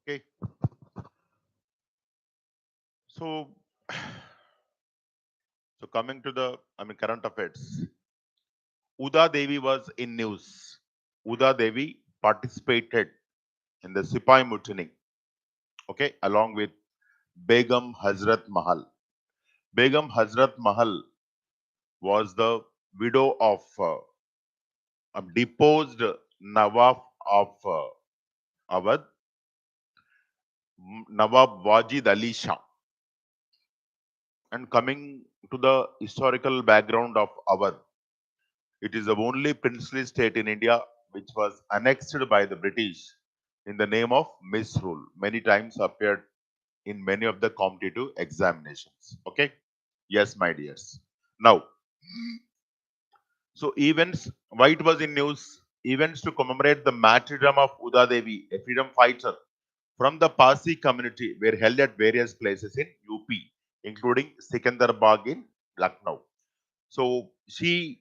Okay. So, so coming to the, current affairs. Uda Devi was in news. Uda Devi participated in the Sipai Mutiny, okay, along with Begum Hazrat Mahal. Begum Hazrat Mahal was the widow of a deposed Nawab of Awadh, Nawab Wajid Ali Shah. And coming to the historical background of Awadh, it is the only princely state in India which was annexed by the British in the name of misrule. Many times appeared in many of the competitive examinations. Okay. Yes, my dears. Now, so events, why it was in news? Events to commemorate the martyrdom of Uda Devi, a freedom fighter from the Parsi community, were held at various places in UP, including Sikandrabad in Lucknow. So she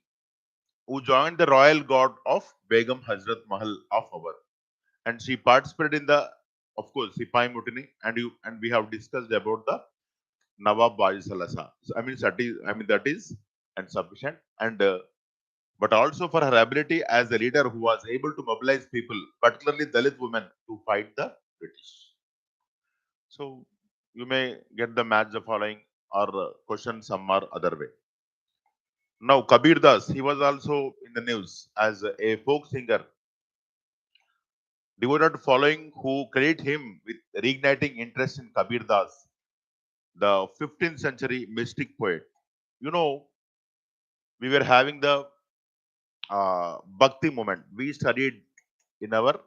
who joined the royal guard of Begum Hazrat Mahal of Awadh, and she participated in the, of course, Sipai Mutiny, and we have discussed about the Nawab Wajid Salasa. So, that is and sufficient, and but also for her ability as a leader who was able to mobilize people, particularly Dalit women, to fight the British. So you may get the match the following or question some or other way. Now Kabir Das, he was also in the news as a folk singer devoted to following who credit him with reigniting interest in Kabir Das, the 15th century mystic poet. You know, we were having the Bhakti moment. We studied in our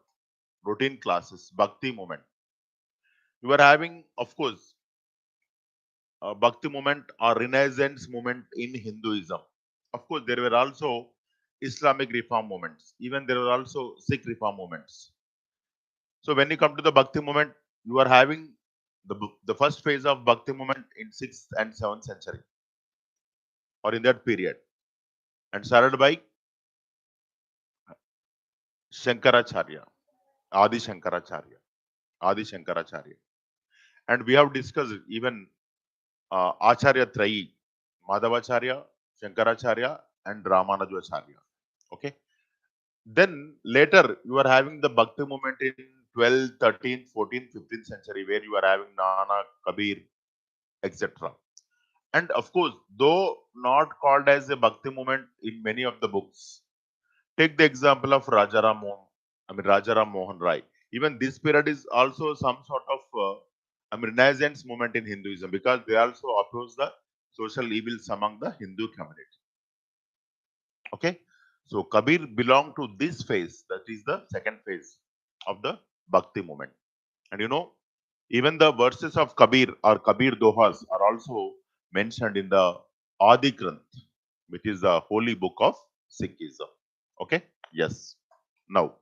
routine classes, Bhakti moment. We were having, of course, Bhakti movement or Renaissance movement in Hinduism. Of course, there were also Islamic reform movements. Even there were also Sikh reform movements. So when you come to the Bhakti movement, you are having the first phase of Bhakti movement in 6th and 7th century or in that period, and started by Shankaracharya, Adi Shankaracharya, Adi Shankaracharya. And we have discussed even Acharya Trayi, Madhavacharya, Shankaracharya, and Ramanujacharya. Okay. Then later you are having the Bhakti movement in 12th, 13th, 14th, 15th century, where you are having Nana, Kabir, etc. And of course, though not called as a Bhakti movement in many of the books, take the example of Rajaram Mohan Rai. Even this period is also some sort of Renaissance movement in Hinduism, because they also oppose the social evils among the Hindu community. Okay, so Kabir belonged to this phase, that is the second phase of the Bhakti movement. And you know, even the verses of Kabir or Kabir Dohas are also mentioned in the Adi Granth, which is the holy book of Sikhism. Okay, yes. Now,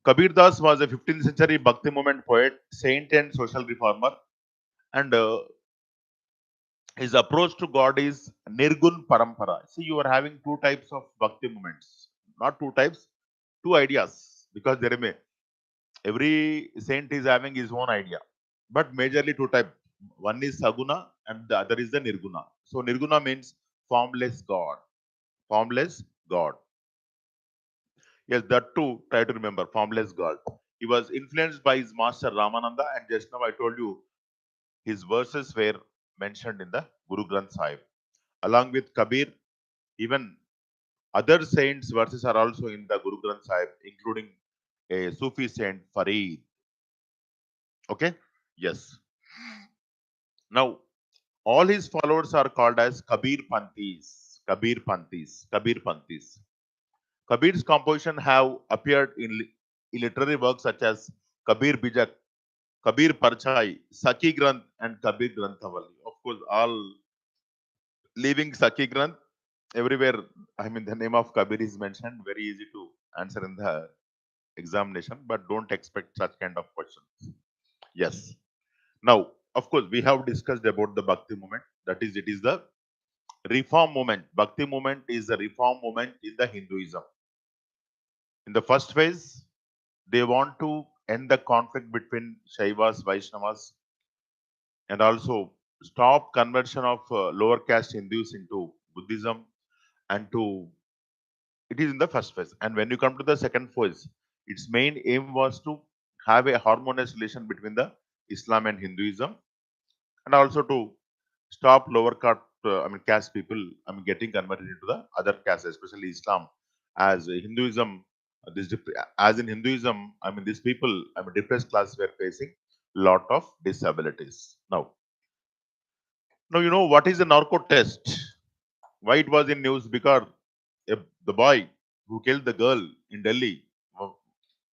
Kabir Das was a 15th century Bhakti movement poet, saint, and social reformer. And his approach to God is Nirgun Parampara. See, you are having two types of Bhakti movements, not two types, two ideas, because every saint is having his own idea, but majorly two types. One is Saguna and the other is the Nirguna. So Nirguna means formless God. Formless God. Yes, that too, try to remember, formless God. He was influenced by his master Ramananda, and just now I told you his verses were mentioned in the Guru Granth Sahib. Along with Kabir, even other saints' verses are also in the Guru Granth Sahib, including a Sufi saint Farid. Okay? Yes. Now, all his followers are called as Kabir Panthis. Kabir Panthis. Kabir Panthis. Kabir's composition have appeared in literary works such as Kabir Bijak, Kabir Parchai, Saki Granth, and Kabir Granthavali. Of course, all leaving Saki Granth, everywhere, the name of Kabir is mentioned. Very easy to answer in the examination, but don't expect such kind of questions. Yes. Now, of course, we have discussed about the Bhakti movement. That is, it is the reform movement. Bhakti movement is the reform movement in the Hinduism. In the first phase, they want to end the conflict between Shaivas, Vaishnavas, and also stop conversion of lower caste Hindus into Buddhism, and to it is in the first phase. And when you come to the second phase, its main aim was to have a harmonious relation between the Islam and Hinduism, and also to stop lower caste people getting converted into the other castes, especially Islam. As Hinduism, as in Hinduism, these people, depressed class were facing lot of disabilities. Now you know what is a narco test? Why it was in news? Because a, the boy who killed the girl in Delhi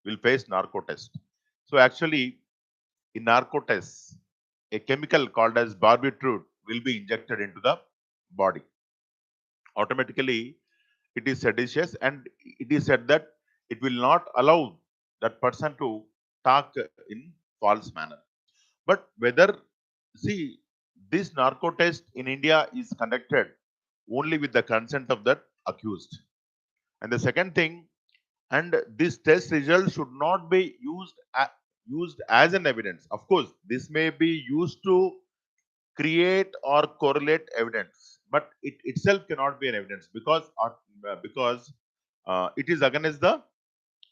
will face narco test. So actually, in narco tests, a chemical called as barbiturate will be injected into the body. Automatically, it is seditious, and it is said that it will not allow that person to talk in false manner. But whether, see, this narco test in India is conducted only with the consent of that accused. And the second thing, and this test result should not be used as an evidence. Of course, this may be used to create or correlate evidence, but it itself cannot be an evidence because it is against the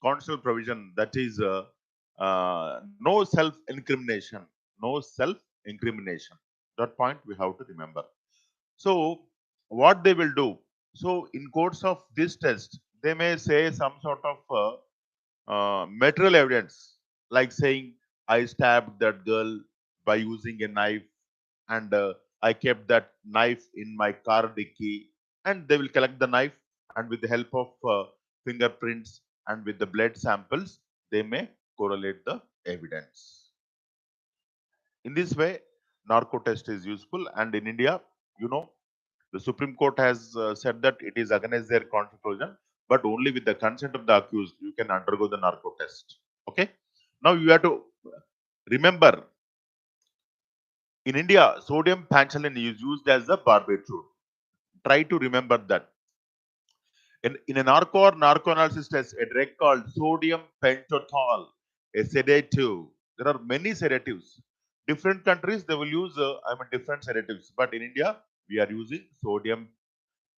constitutional provision, that is no self incrimination. No self incrimination. That point we have to remember. So, what they will do? So, in course of this test, they may say some sort of material evidence, like saying, I stabbed that girl by using a knife, and I kept that knife in my car dicky, and they will collect the knife, and with the help of fingerprints and with the blood samples, they may correlate the evidence. In this way, narco test is useful, and in India, you know, the Supreme Court has said that it is against their constitution, but only with the consent of the accused, you can undergo the narco test. Okay. Now you have to remember, in India, sodium penicillin is used as a barbiturate. Try to remember that. In a narco analysis test, a drug called sodium pentothal, a sedative. There are many sedatives. Different countries they will use different sedatives, but in India we are using sodium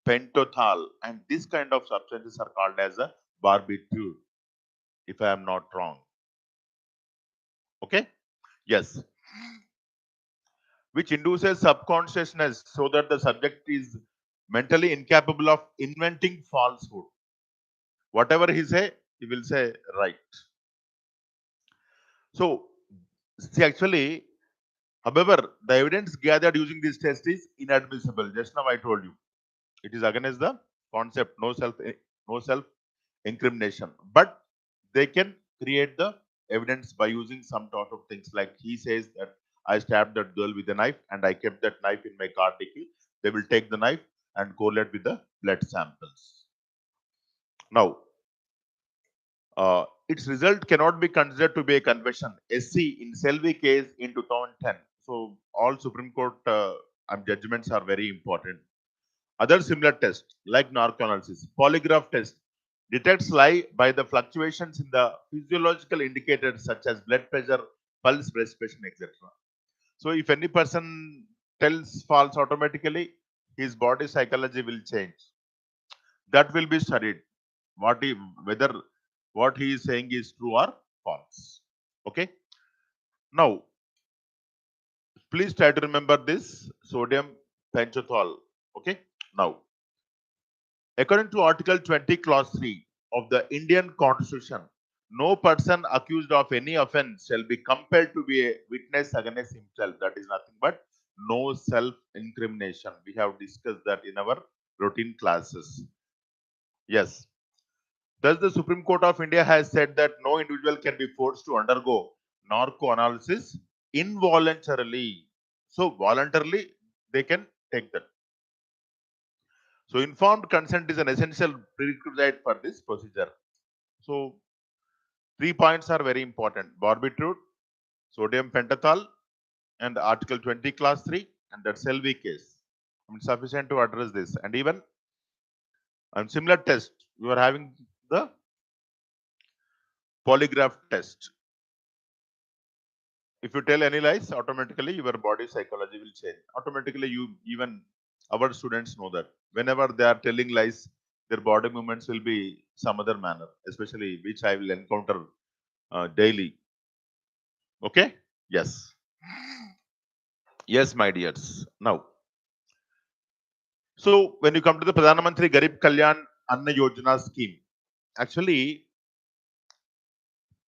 pentothal, and this kind of substances are called as a barbiturate, if I am not wrong. Okay. Yes, which induces subconsciousness so that the subject is mentally incapable of inventing falsehood. Whatever he say, he will say right. So, see, actually, however, the evidence gathered using this test is inadmissible. Just now I told you, it is against the concept no self incrimination. But they can create the evidence by using some sort of things, like he says that I stabbed that girl with a knife and I kept that knife in my car dicky. They will take the knife and correlate with the blood samples. Now, its result cannot be considered to be a confession. SC in Selvi case in 2010. So all Supreme Court judgments are very important. Other similar tests like narcoanalysis, polygraph test detects lie by the fluctuations in the physiological indicators such as blood pressure, pulse, respiration, etc. So if any person tells false, automatically his body psychology will change. That will be studied. Whether what he is saying is true or false. Okay. Now, please try to remember this sodium pentothal. Okay. Now, according to Article 20, Clause 3 of the Indian Constitution, no person accused of any offense shall be compelled to be a witness against himself. That is nothing but no self incrimination. We have discussed that in our routine classes. Yes. Thus, the Supreme Court of India has said that no individual can be forced to undergo narco analysis involuntarily. So, voluntarily, they can take that. So, informed consent is an essential prerequisite for this procedure. So, 3 points are very important: barbiturate, sodium pentothal, and Article 20, Class 3, and that Selvi case. Sufficient to address this. And even similar test, you are having the polygraph test. If you tell any lies, automatically your body psychology will change. Automatically, even our students know that whenever they are telling lies, their body movements will be some other manner, especially which I will encounter daily. Okay? Yes. Yes, my dears. Now, so when you come to the Pradhan Mantri Garib Kalyan Anna Yojana scheme, actually,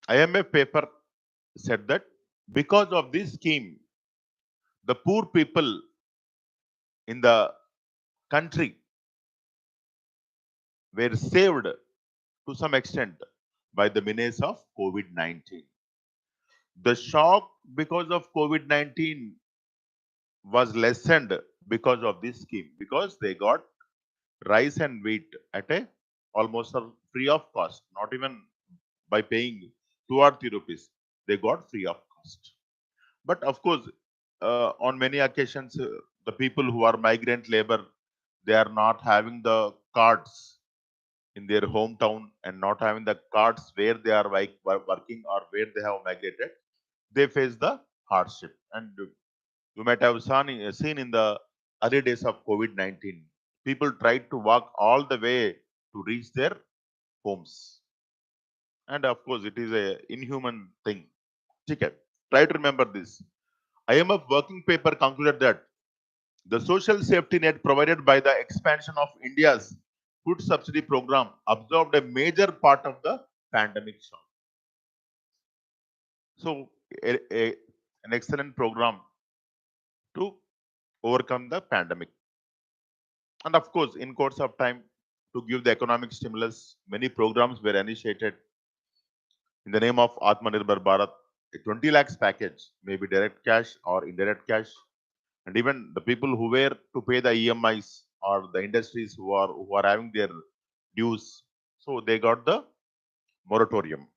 IMF paper said that because of this scheme, the poor people in the country were saved to some extent by the menace of COVID 19. The shock because of COVID 19 was lessened because of this scheme because they got rice and wheat at a almost a free of cost, not even by paying 2 or 3 rupees. They got free of cost. But of course, on many occasions, the people who are migrant labor, they are not having the cards in their hometown and not having the cards where they are working or where they have migrated, they face the hardship. And you might have seen in the early days of COVID 19, people tried to walk all the way to reach their homes. And of course, it is a inhuman thing. Okay. Try to remember this. IMF working paper concluded that the social safety net provided by the expansion of India's food subsidy program absorbed a major part of the pandemic shock. So, an excellent program to overcome the pandemic. And of course, in course of time, to give the economic stimulus, many programs were initiated in the name of Atmanirbhar Bharat. A 20 lakhs package, maybe direct cash or indirect cash, and even the people who were to pay the EMIs or the industries who are having their dues, so they got the moratorium.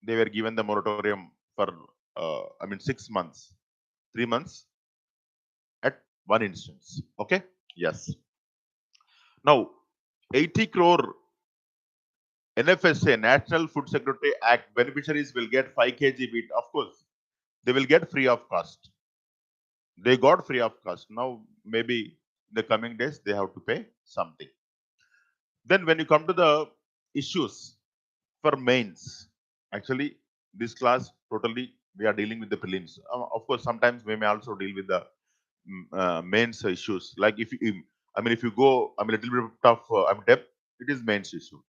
They were given the moratorium for 6 months, 3 months at one instance. Okay, yes. Now, 80 crore NFSA National Food Security Act beneficiaries will get 5 kg wheat. Of course, they will get free of cost. They got free of cost. Now, maybe in the coming days, they have to pay something. Then, when you come to the issues for mains, actually, this class totally we are dealing with the prelims. Of course, sometimes we may also deal with the mains issues. Like if you go, a little bit of depth, it is mains issue.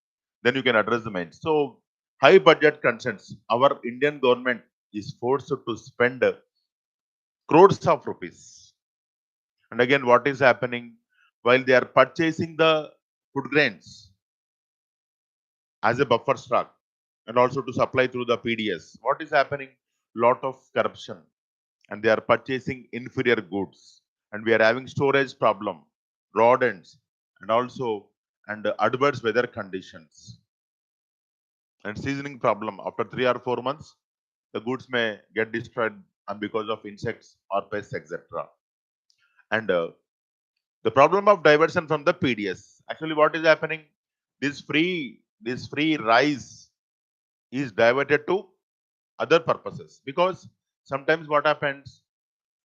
Then you can address the mains. So, high budget concerns. Our Indian government is forced to spend crores of rupees. And again, what is happening while they are purchasing the food grains as a buffer stock and also to supply through the PDS? What is happening? Lot of corruption, and they are purchasing inferior goods, and we are having storage problem, rodents, and also adverse weather conditions and seasoning problem. After 3 or 4 months, the goods may get destroyed because of insects or pests, etc. And the problem of diversion from the PDS. Actually, what is happening? This free rice is diverted to other purposes because sometimes what happens,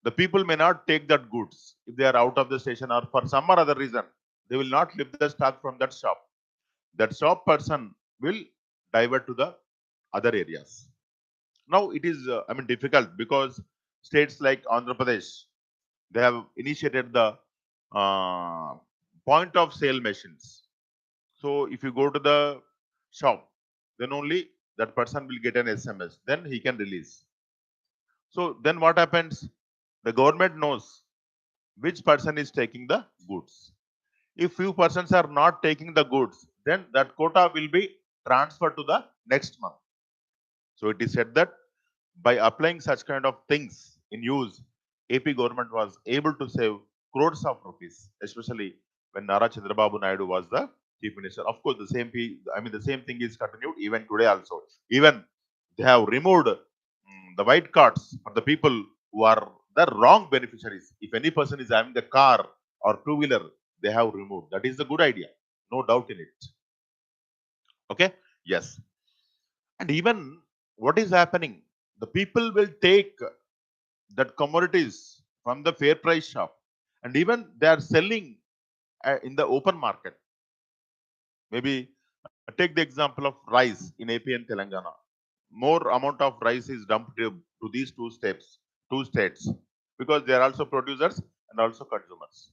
the people may not take that goods if they are out of the station or for some or other reason they will not lift the stock from that shop. That shop person will divert to the other areas. Now it is difficult because states like Andhra Pradesh, they have initiated the uh, point of sale machines. So if you go to the shop, then only that person will get an SMS. Then he can release. So then what happens? The government knows which person is taking the goods. If few persons are not taking the goods, then that quota will be transferred to the next month. So it is said that by applying such kind of things in use, AP government was able to save crores of rupees, especially when Nara Chandrababu Naidu was the chief minister. Of course, the same thing is continued even today also. Even they have removed the white cards for the people who are the wrong beneficiaries. If any person is having the car or two-wheeler, they have removed. That is a good idea, no doubt in it. Okay, yes. And even what is happening? The people will take that commodities from the fair price shop, and even they are selling in the open market. Maybe take the example of rice in AP and Telangana. More amount of rice is dumped to these two states, because they are also producers and also consumers.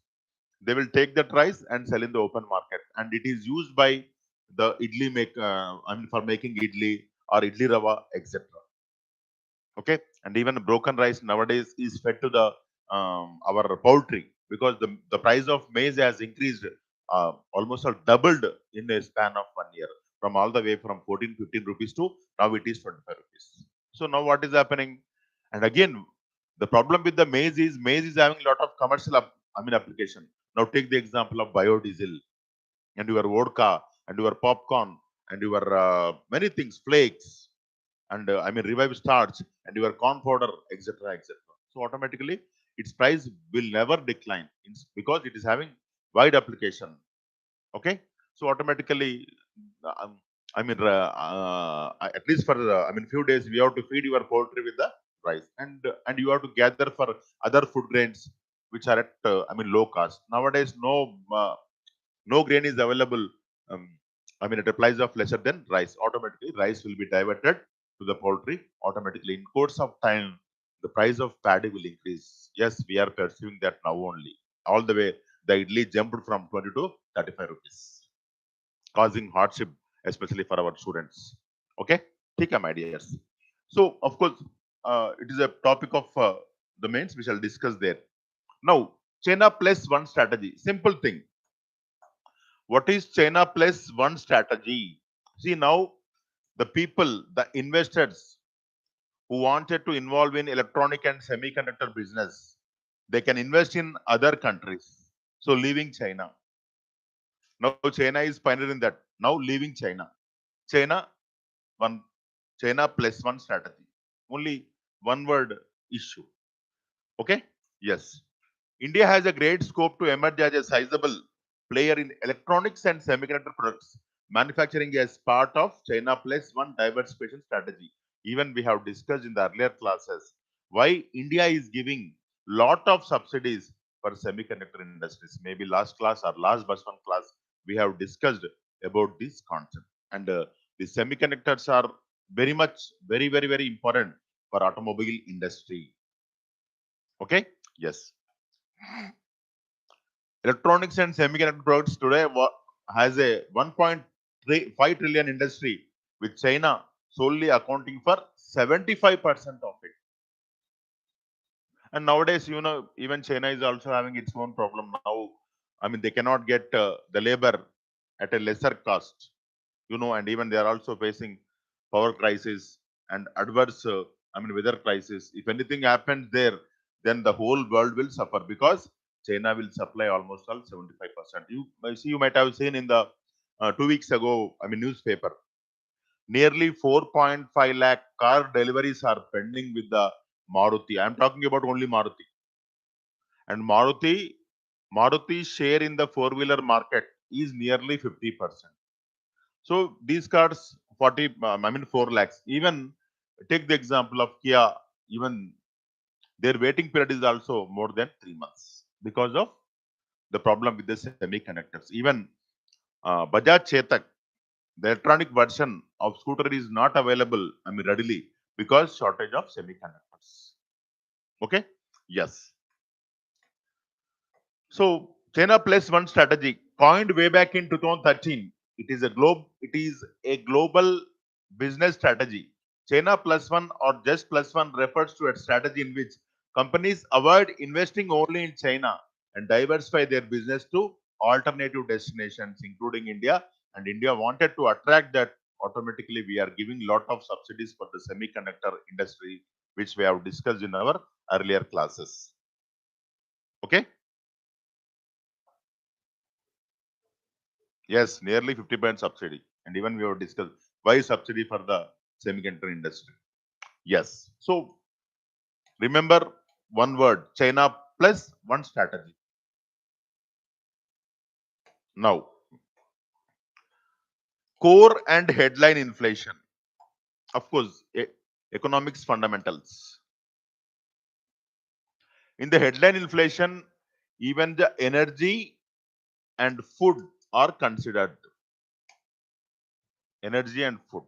They will take that rice and sell in the open market, and it is used by the idli make, I mean, for making idli or idli rava, etc. Okay, and even broken rice nowadays is fed to the our poultry, because the price of maize has increased, almost doubled in a span of 1 year, from all the way from 14-15 rupees to now it is 25 rupees. So now what is happening? And again, the problem with the maize is having a lot of commercial application. Now take the example of biodiesel and your vodka and your popcorn and your many things, flakes, and revive starch and your corn powder, etc., etc. So automatically its price will never decline, because it is having wide application. Okay, so automatically, um, at least for few days we have to feed your poultry with the rice, and you have to gather for other food grains which are at low cost. Nowadays no grain is available, um, at a price of lesser than rice. Automatically rice will be diverted to the poultry. Automatically in course of time the price of paddy will increase. Yes, we are pursuing that now only. All the way the idli jumped from 20 to 35 rupees, causing hardship especially for our students. Okay, take my dears. So of course, it is a topic of the mains we shall discuss there. Now, China plus one strategy, simple thing. What is China plus one strategy? See, now the people, the investors who wanted to involve in electronic and semiconductor business, they can invest in other countries. So leaving China. Now China is pioneering that. Now leaving China. China one, China plus one strategy. Only one word issue. Okay? Yes. India has a great scope to emerge as a sizable player in electronics and semiconductor products manufacturing as part of China plus one diversification strategy. Even we have discussed in the earlier classes why India is giving lot of subsidies for semiconductor industries. Maybe last class or last bus one class we have discussed about this concept. And the semiconductors are very much, very important for automobile industry. Okay? Yes. Electronics and semiconductor products today has a 1.5 trillion industry, with China solely accounting for 75% of it. And nowadays, even China is also having its own problem now. They cannot get the labor at a lesser cost, and even they are also facing power crisis and adverse, weather crisis. If anything happens there, then the whole world will suffer, because China will supply almost all 75%. You might have seen in the 2 weeks ago, newspaper, nearly 4.5 lakh car deliveries are pending with the Maruti. I'm talking about only Maruti. And Maruti's share in the four-wheeler market is nearly 50%. So these cars, 4 lakhs. Even take the example of Kia, even their waiting period is also more than 3 months, because of the problem with the semiconductors. Even Bajaj Chetak, the electronic version of scooter is not available, readily, because shortage of semiconductors. Okay? Yes. So China plus one strategy, coined way back in 2013. It is a global business strategy. China plus one or just plus one refers to a strategy in which companies avoid investing only in China and diversify their business to alternative destinations, including India. And India wanted to attract that. Automatically we are giving lot of subsidies for the semiconductor industry, which we have discussed in our earlier classes. Okay. Yes, nearly 50% subsidy. And even we have discussed why subsidy for the semiconductor industry. Yes. So remember one word, China plus one strategy. Now, core and headline inflation. Of course, economics fundamentals. In the headline inflation, even the energy and food are considered. Energy and food.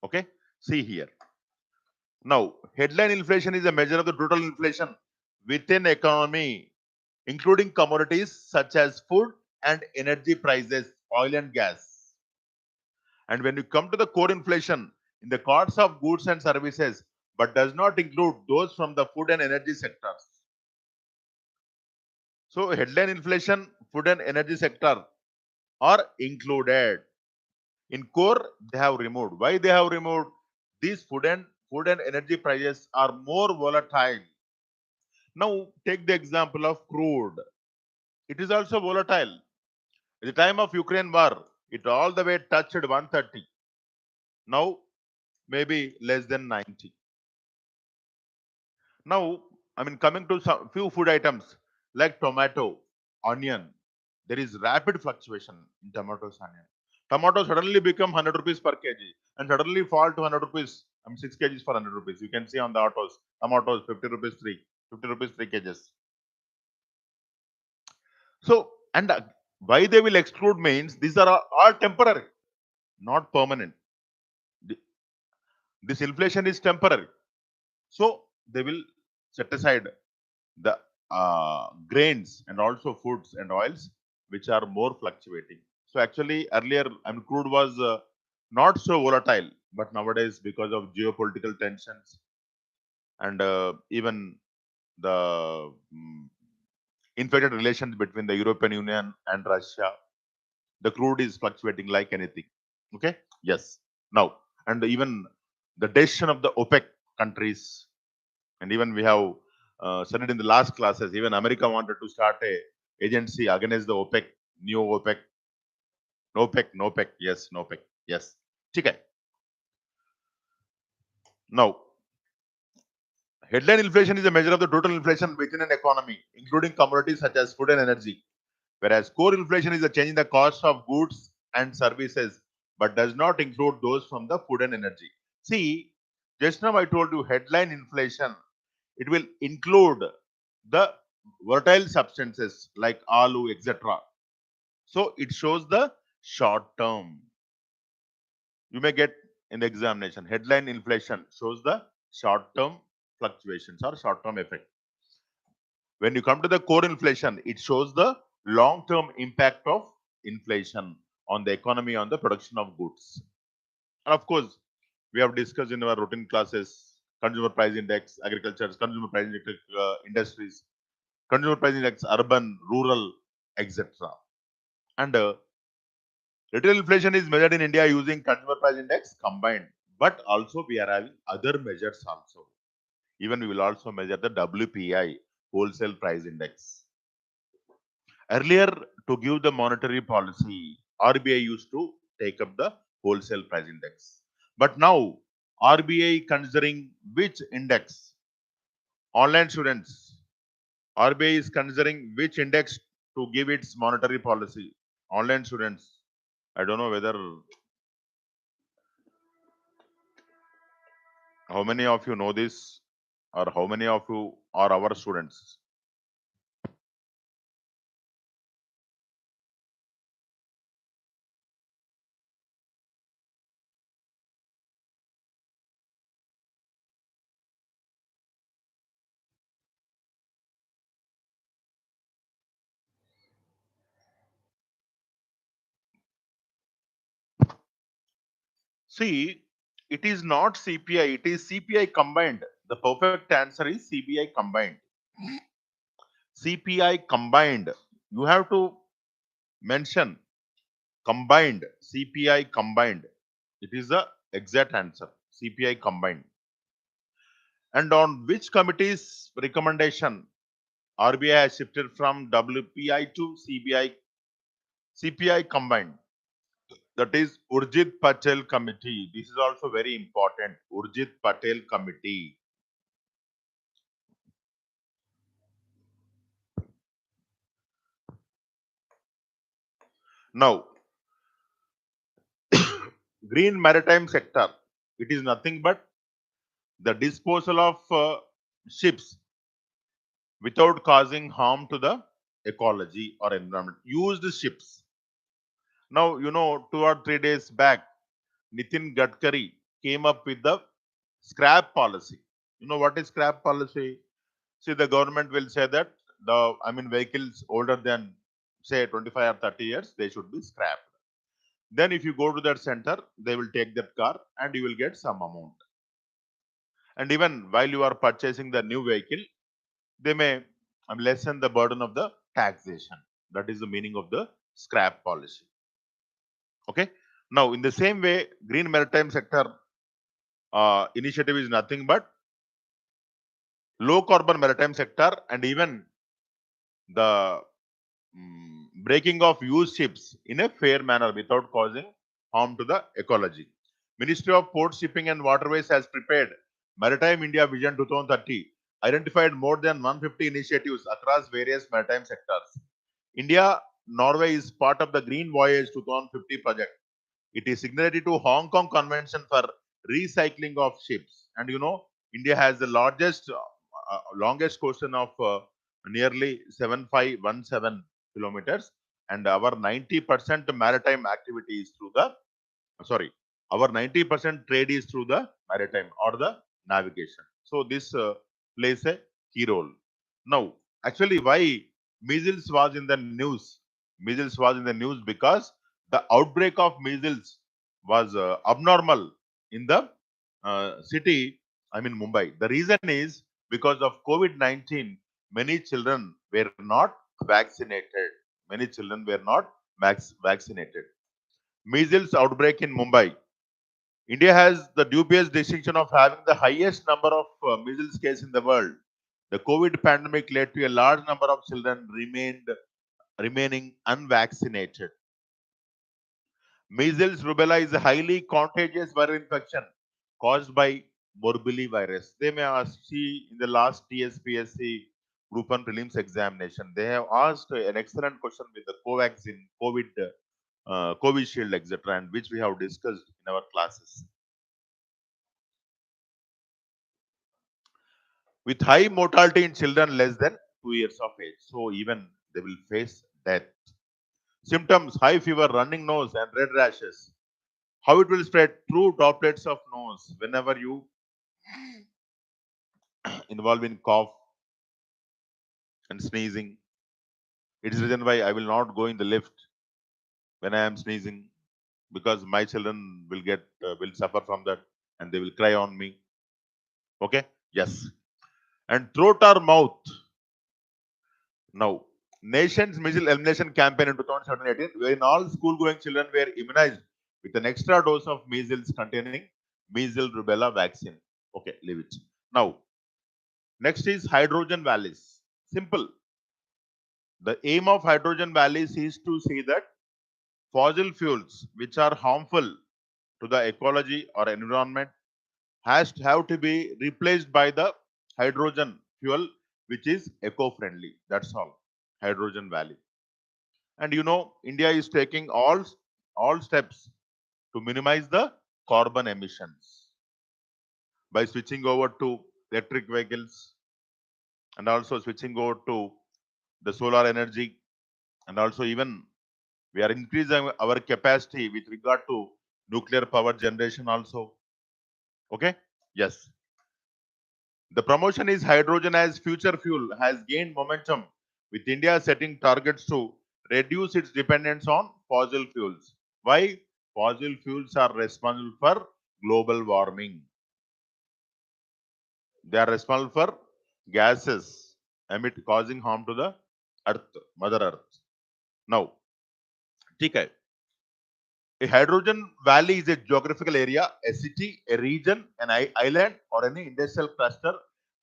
Okay, see here. Now, headline inflation is a measure of the total inflation within economy, including commodities such as food and energy prices, oil and gas. And when you come to the core inflation, in the costs of goods and services, but does not include those from the food and energy sectors. So, headline inflation, food and energy sector are included. In core, they have removed. Why they have removed? These food and energy prices are more volatile. Now, take the example of crude. It is also volatile. At the time of Ukraine war, it all the way touched 130. Now, maybe less than 90. Now, I mean, coming to some few food items like tomato, onion, there is rapid fluctuation in tomatoes, onion. Tomato suddenly become 100 rupees per kg and suddenly fall to 100 rupees. I mean, 6 kgs for 100 rupees. You can see on the autos, tomatoes 50 rupees 3, 50 rupees 3 kgs. So, and why they will exclude means these are all temporary, not permanent. Th- This inflation is temporary. So, they will set aside the grains and also foods and oils which are more fluctuating. So actually earlier, I mean, crude was not so volatile, but nowadays because of geopolitical tensions and even the inflated relations between the European Union and Russia, the crude is fluctuating like anything. Okay, yes. Now, and even the decision of the OPEC countries, and even we have studied in the last classes, even America wanted to start a agency against the OPEC, new OPEC, NOPEC, NOPEC, yes, NOPEC, yes. Okay. Now, headline inflation is a measure of the total inflation within an economy, including commodities such as food and energy, whereas core inflation is a change in the cost of goods and services, but does not include those from the food and energy. See, just now I told you headline inflation, it will include the volatile substances like alu, etc. So it shows the short term. You may get in the examination. Headline inflation shows the short term fluctuations or short term effect. When you come to the core inflation, it shows the long term impact of inflation on the economy, on the production of goods. And of course, we have discussed in our routine classes consumer price index, agriculture, consumer price index, industries, consumer price index, urban, rural, etc. And retail inflation is measured in India using consumer price index combined, but also we are having other measures also. Even we will also measure the WPI, wholesale price index. Earlier, to give the monetary policy, RBI used to take up the wholesale price index. But now, RBI considering which index? Online students, RBI is considering which index to give its monetary policy. Online students, I don't know whether how many of you know this or how many of you are our students. See, it is not CPI, it is CPI combined. The perfect answer is CPI combined. CPI combined. You have to mention combined, CPI combined. It is the exact answer, CPI combined. And on which committee's recommendation RBI has shifted from WPI to CPI combined? That is Urjit Patel committee. This is also very important. Urjit Patel committee. Now, green maritime sector. It is nothing but the disposal of ships without causing harm to the ecology or environment. Used ships. Now, 2 or 3 days back, Nitin Gadkari came up with the scrap policy. You know what is scrap policy? See, the government will say that vehicles older than say 25 or 30 years, they should be scrapped. Then if you go to that center, they will take that car and you will get some amount. And even while you are purchasing the new vehicle, they may lessen the burden of the taxation. That is the meaning of the scrap policy. Okay. Now, in the same way, green maritime sector initiative is nothing but low carbon maritime sector, and even the breaking of used ships in a fair manner without causing harm to the ecology. Ministry of Port Shipping and Waterways has prepared Maritime India Vision 2030, identified more than 150 initiatives across various maritime sectors. India, Norway is part of the Green Voyage 2050 project. It is signatory to Hong Kong Convention for recycling of ships. And India has the longest coastline of nearly 7517 kilometers, and our 90% maritime activity is through the sorry, our 90% trade is through the maritime or the navigation. So this plays a key role. Now, actually, why measles was in the news? Measles was in the news because the outbreak of measles was abnormal in the city, Mumbai. The reason is because of COVID-19, many children were not vaccinated. Many children were not vaccinated. Measles outbreak in Mumbai. India has the dubious distinction of having the highest number of measles cases in the world. The COVID pandemic led to a large number of children remaining unvaccinated. Measles rubella is a highly contagious viral infection caused by morbilli virus. They may ask, see in the last TSPSC group 1 prelims examination, they have asked an excellent question with the Covaxin, Covishield, etc., and which we have discussed in our classes. With high mortality in children less than 2 years of age. So even they will face death. Symptoms: high fever, running nose, and red rashes. How it will spread? Through droplets of nose. Whenever you involve in cough and sneezing, it is reason why I will not go in the lift when I am sneezing, because my children will suffer from that and they will cry on me. Okay? Yes. And throat or mouth. Now, nation's measles elimination campaign in 2017-18, wherein all school-going children were immunized with an extra dose of measles containing measles rubella vaccine. Okay, leave it. Now, next is hydrogen valleys. Simple. The aim of hydrogen valleys is to see that fossil fuels, which are harmful to the ecology or environment, have to be replaced by the hydrogen fuel, which is eco-friendly. That's all. Hydrogen valley. And India is taking all steps to minimize the carbon emissions by switching over to electric vehicles, and also switching over to the solar energy, and also even we are increasing our capacity with regard to nuclear power generation also. Okay. Yes, the promotion is hydrogen as future fuel has gained momentum, with India setting targets to reduce its dependence on fossil fuels. Why? Fossil fuels are responsible for global warming. They are responsible for gases causing harm to the earth, Mother Earth. Now, TK. A hydrogen valley is a geographical area, a city, a region, an island, or any industrial cluster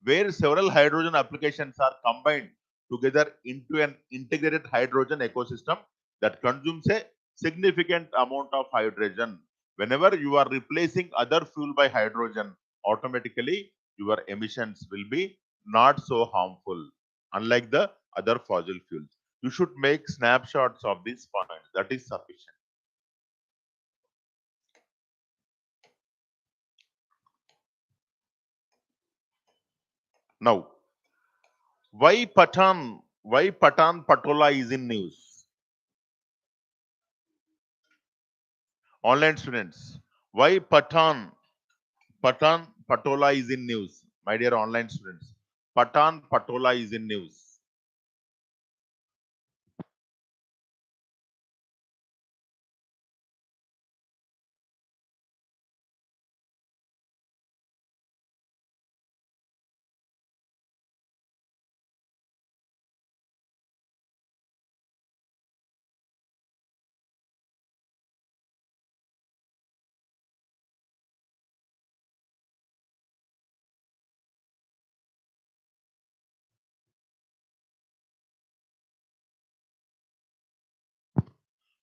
where several hydrogen applications are combined together into an integrated hydrogen ecosystem that consumes a significant amount of hydrogen. Whenever you are replacing other fuel by hydrogen, automatically your emissions will be not so harmful, unlike the other fossil fuels. You should make snapshots of these points. That is sufficient. Now, Why Patan Patola is in news? Online students, why Patan Patola is in news? My dear online students, Patan Patola is in news.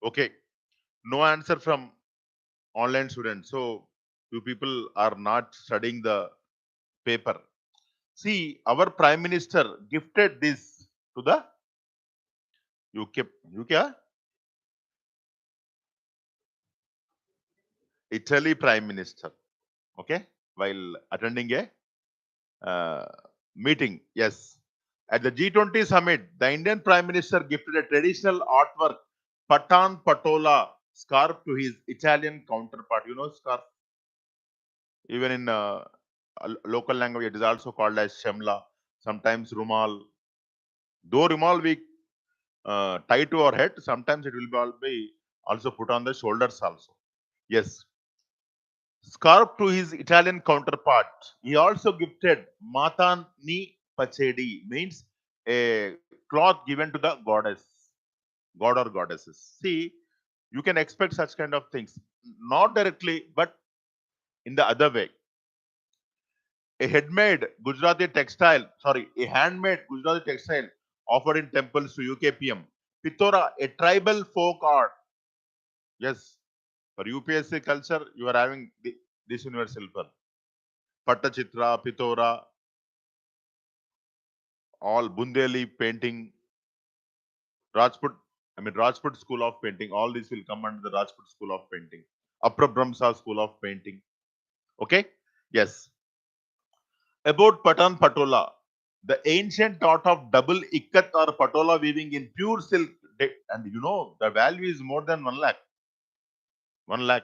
Okay, no answer from online students. So you people are not studying the paper. See, our Prime Minister gifted this to the UK Italy Prime Minister. Okay, while attending a uh, meeting. Yes, at the G20 summit, the Indian Prime Minister gifted a traditional artwork Patan Patola scarf to his Italian counterpart. You know, scarf even in local language it is also called as shemla. Sometimes rumal. Though rumal we tie to our head, sometimes it will be also put on the shoulders also. Yes, scarf to his Italian counterpart. He also gifted Matan Ni Pachedi, means a cloth given to the goddess, god or goddesses. See, you can expect such kind of things, not directly, but in the other way. A handmade Gujarati textile offered in temples to UKPM. Pitora, a tribal folk art. Yes, for UPSC culture, you are having this universal pearl. Pattachitra, Pitora, all Bundeli painting, Rajput, Rajput School of Painting, all these will come under the Rajput School of Painting. Brahmsa School of Painting. Okay? Yes. About Patan Patola, the ancient art of double ikat or patola weaving in pure silk, and you know, the value is more than 1 lakh. 1 lakh.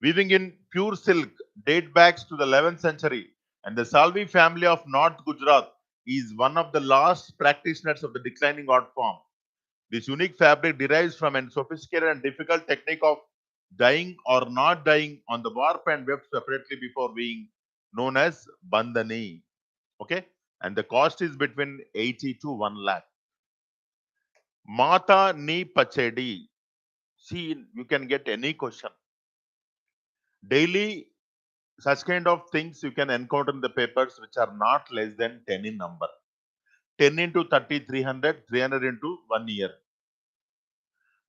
Weaving in pure silk date backs to the 11th century, and the Salvi family of North Gujarat is one of the last practitioners of the declining art form. This unique fabric derives from a sophisticated and difficult technique of dyeing or not dyeing on the warp and weft separately before being known as bandhani. Okay, and the cost is between 80 to 1 lakh. Mata ni pachedi. See, you can get any question. Daily, such kind of things you can encounter in the papers which are not less than 10 in number. 10 into 30, 300, 300 into 1 year.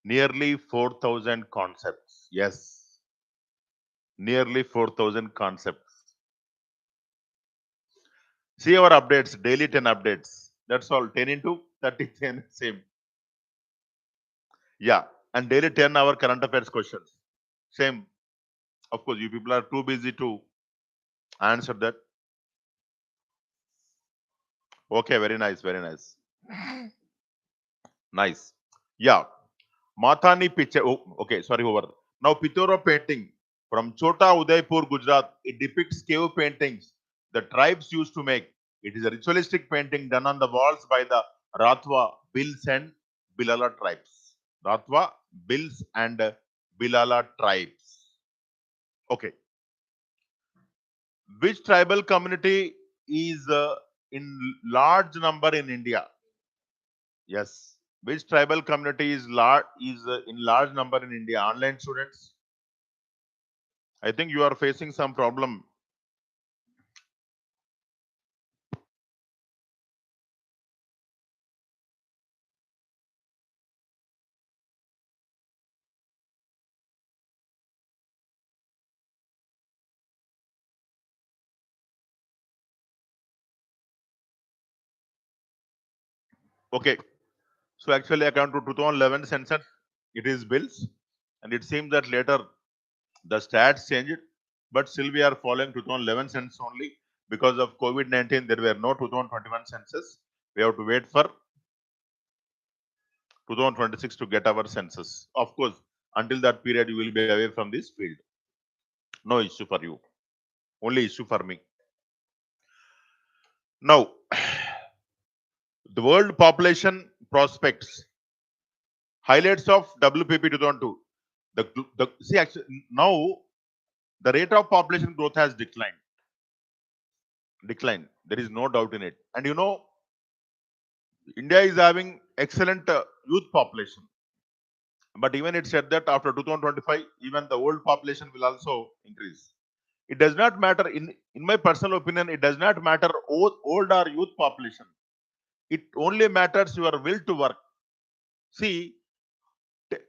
Nearly 4,000 concepts. Yes, nearly 4,000 concepts. See our updates, daily 10 updates. That's all. 10 into 30, 10, same. Yeah, and daily 10 hour current affairs questions. Same. Of course, you people are too busy to answer that. Okay, very nice, very nice. Nice. Yeah. Mathani picture. Oh, okay, sorry, over. Now, Pitoro painting from Chota Udaipur, Gujarat. It depicts cave paintings the tribes used to make. It is a ritualistic painting done on the walls by the Ratwa, Bills, and Bilala tribes. Ratwa, Bills, and Bilala tribes. Okay. Which tribal community is in large number in India? Yes. Which tribal community is in large number in India? Online students, I think you are facing some problem. Okay. So actually, according to 2011 census, it is bills, and it seems that later the stats changed, but still we are following 2011 census only. Because of COVID-19, there were no 2021 census. We have to wait for 2026 to get our census. Of course, until that period, you will be away from this field. No issue for you. Only issue for me. Now, the world population prospects. Highlights of WPP 2002. See, actually, now the rate of population growth has declined. There is no doubt in it. And you know, India is having excellent youth population. But even it said that after 2025, even the old population will also increase. It does not matter, in my personal opinion, it does not matter old or youth population. It only matters your will to work. See,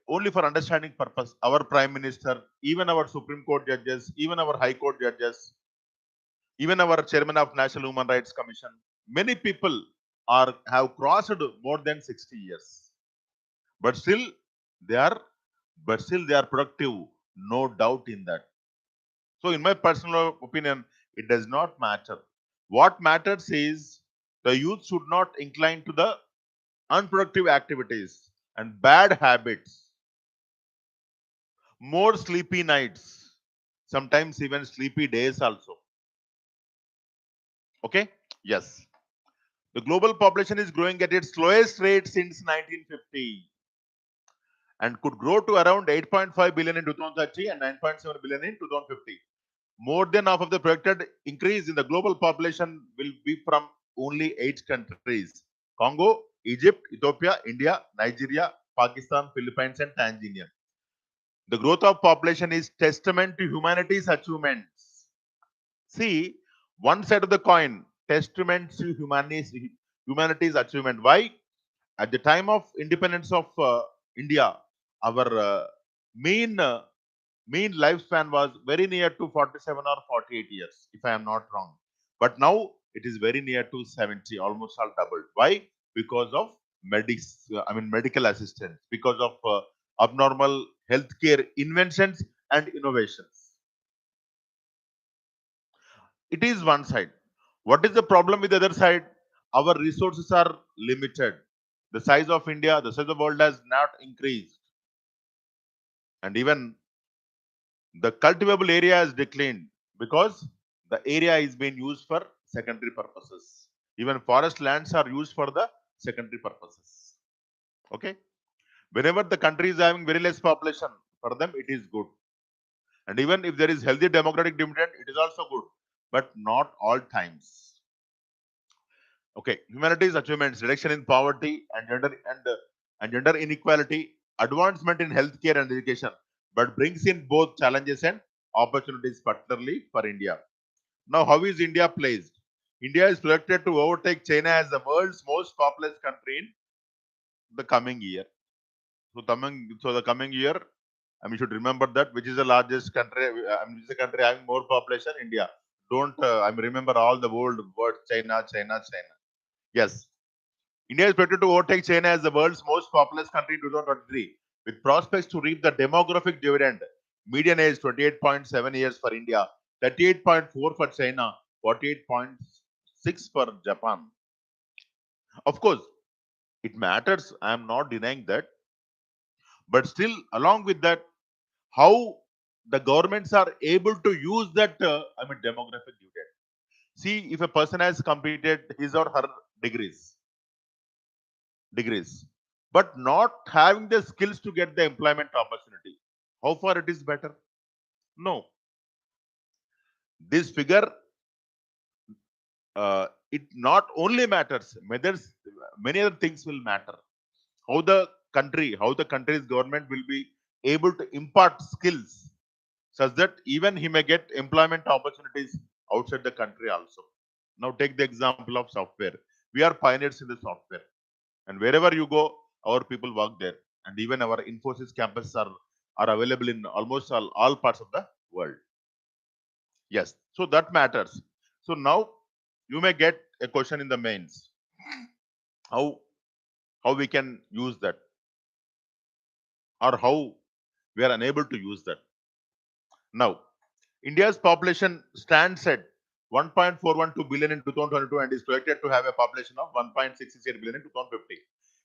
only for understanding purpose, our Prime Minister, even our Supreme Court judges, even our High Court judges, even our Chairman of National Human Rights Commission, many people have crossed more than 60 years. But still they are productive, no doubt in that. So in my personal opinion, it does not matter. What matters is the youth should not incline to the unproductive activities and bad habits, more sleepy nights, sometimes even sleepy days also. Okay? Yes. The global population is growing at its slowest rate since 1950 and could grow to around 8.5 billion in 2030 and 9.7 billion in 2050. More than half of the projected increase in the global population will be from only 8 countries: Congo, Egypt, Ethiopia, India, Nigeria, Pakistan, Philippines, and Tanzania. The growth of population is testament to humanity's achievements. See, one side of the coin, testament to humanity's achievement. Why? At the time of independence of India, our mean lifespan was very near to 47 or 48 years, if I am not wrong. But now it is very near to 70, almost all doubled. Why? Because of medical assistance, because of abnormal healthcare inventions and innovations. It is one side. What is the problem with the other side? Our resources are limited. The size of India, the size of the world has not increased. And even the cultivable area has declined because the area is being used for secondary purposes. Even forest lands are used for the secondary purposes. Okay. Whenever the country is having very less population, for them it is good. And even if there is healthy democratic dividend, it is also good, but not all times. Okay, humanities achievements, reduction in poverty and gender inequality, advancement in healthcare and education, but brings in both challenges and opportunities, particularly for India. Now, how is India placed? India is projected to overtake China as the world's most populous country in the coming year. So the coming year, we should remember that which is the largest country. Which is the country having more population? India. Don't remember all the world words: China, China, China. Yes, India is projected to overtake China as the world's most populous country in 2023, with prospects to reap the demographic dividend. Median age 28.7 years for India, 38.4 for China, 48.6 for Japan. Of course, it matters. I am not denying that. But still, along with that, how the governments are able to use that demographic dividend. See, if a person has completed his or her degrees, but not having the skills to get the employment opportunity, how far it is better? No. This figure, it not only matters, many other things will matter. How the country's government will be able to impart skills such that even he may get employment opportunities outside the country also. Now take the example of software. We are pioneers in the software, and wherever you go, our people work there, and even our Infosys campuses are available in almost all parts of the world. Yes, so that matters. So now you may get a question in the mains: how we can use that, or how we are unable to use that. Now, India's population stands at 1.412 billion in 2022 and is projected to have a population of 1.668 billion in 2050.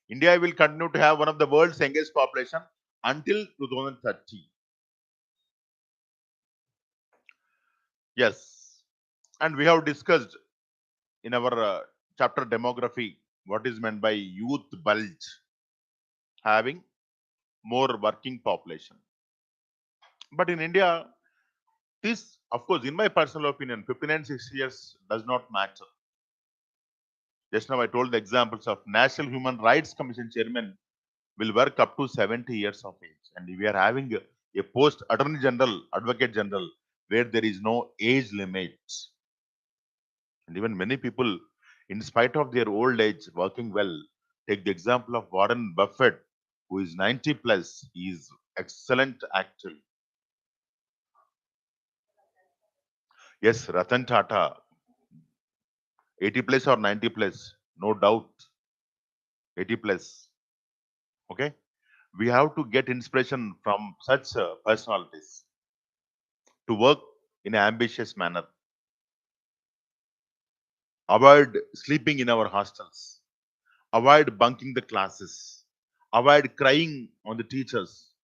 India will continue to have one of the world's youngest population until 2030. Yes, and we have discussed in our chapter demography what is meant by youth bulge, having more working population. But in India, this, of course, in my personal opinion, 59, 60 years does not matter. Just now I told the examples of National Human Rights Commission chairman will work up to 70 years of age. And we are having a post Attorney General, Advocate General, where there is no age limit. And even many people, in spite of their old age, working well. Take the example of Warren Buffett, who is 90 plus. He is excellent actually. Yes, Ratan Tata, 80 plus or 90 plus, no doubt, 80 plus. Okay, we have to get inspiration from such personalities to work in an ambitious manner. Avoid sleeping in our hostels. Avoid bunking the classes. Avoid crying on the teachers,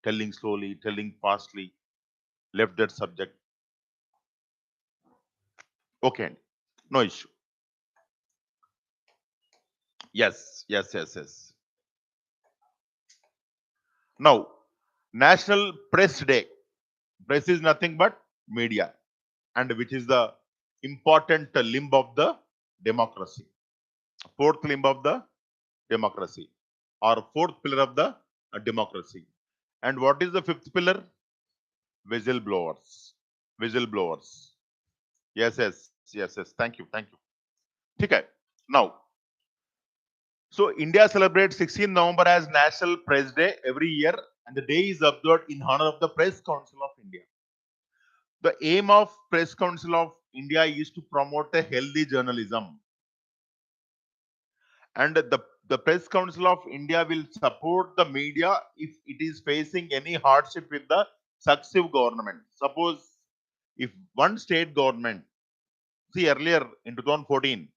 telling slowly, telling fastly, left that subject. Okay, no issue. Yes, yes, yes, yes. Now, National Press Day. Press is nothing but media, and which is the important limb of the democracy. Fourth limb of the democracy, or fourth pillar of the democracy. And what is the fifth pillar? Whistleblowers. Whistleblowers. Yes, yes, yes, yes. Thank you, thank you. Okay. Now, so India celebrates 16th November as National Press Day every year, and the day is observed in honor of the Press Council of India. The aim of Press Council of India is to promote a healthy journalism, and the Press Council of India will support the media if it is facing any hardship with the successive government. Suppose if one state government, see earlier in 2014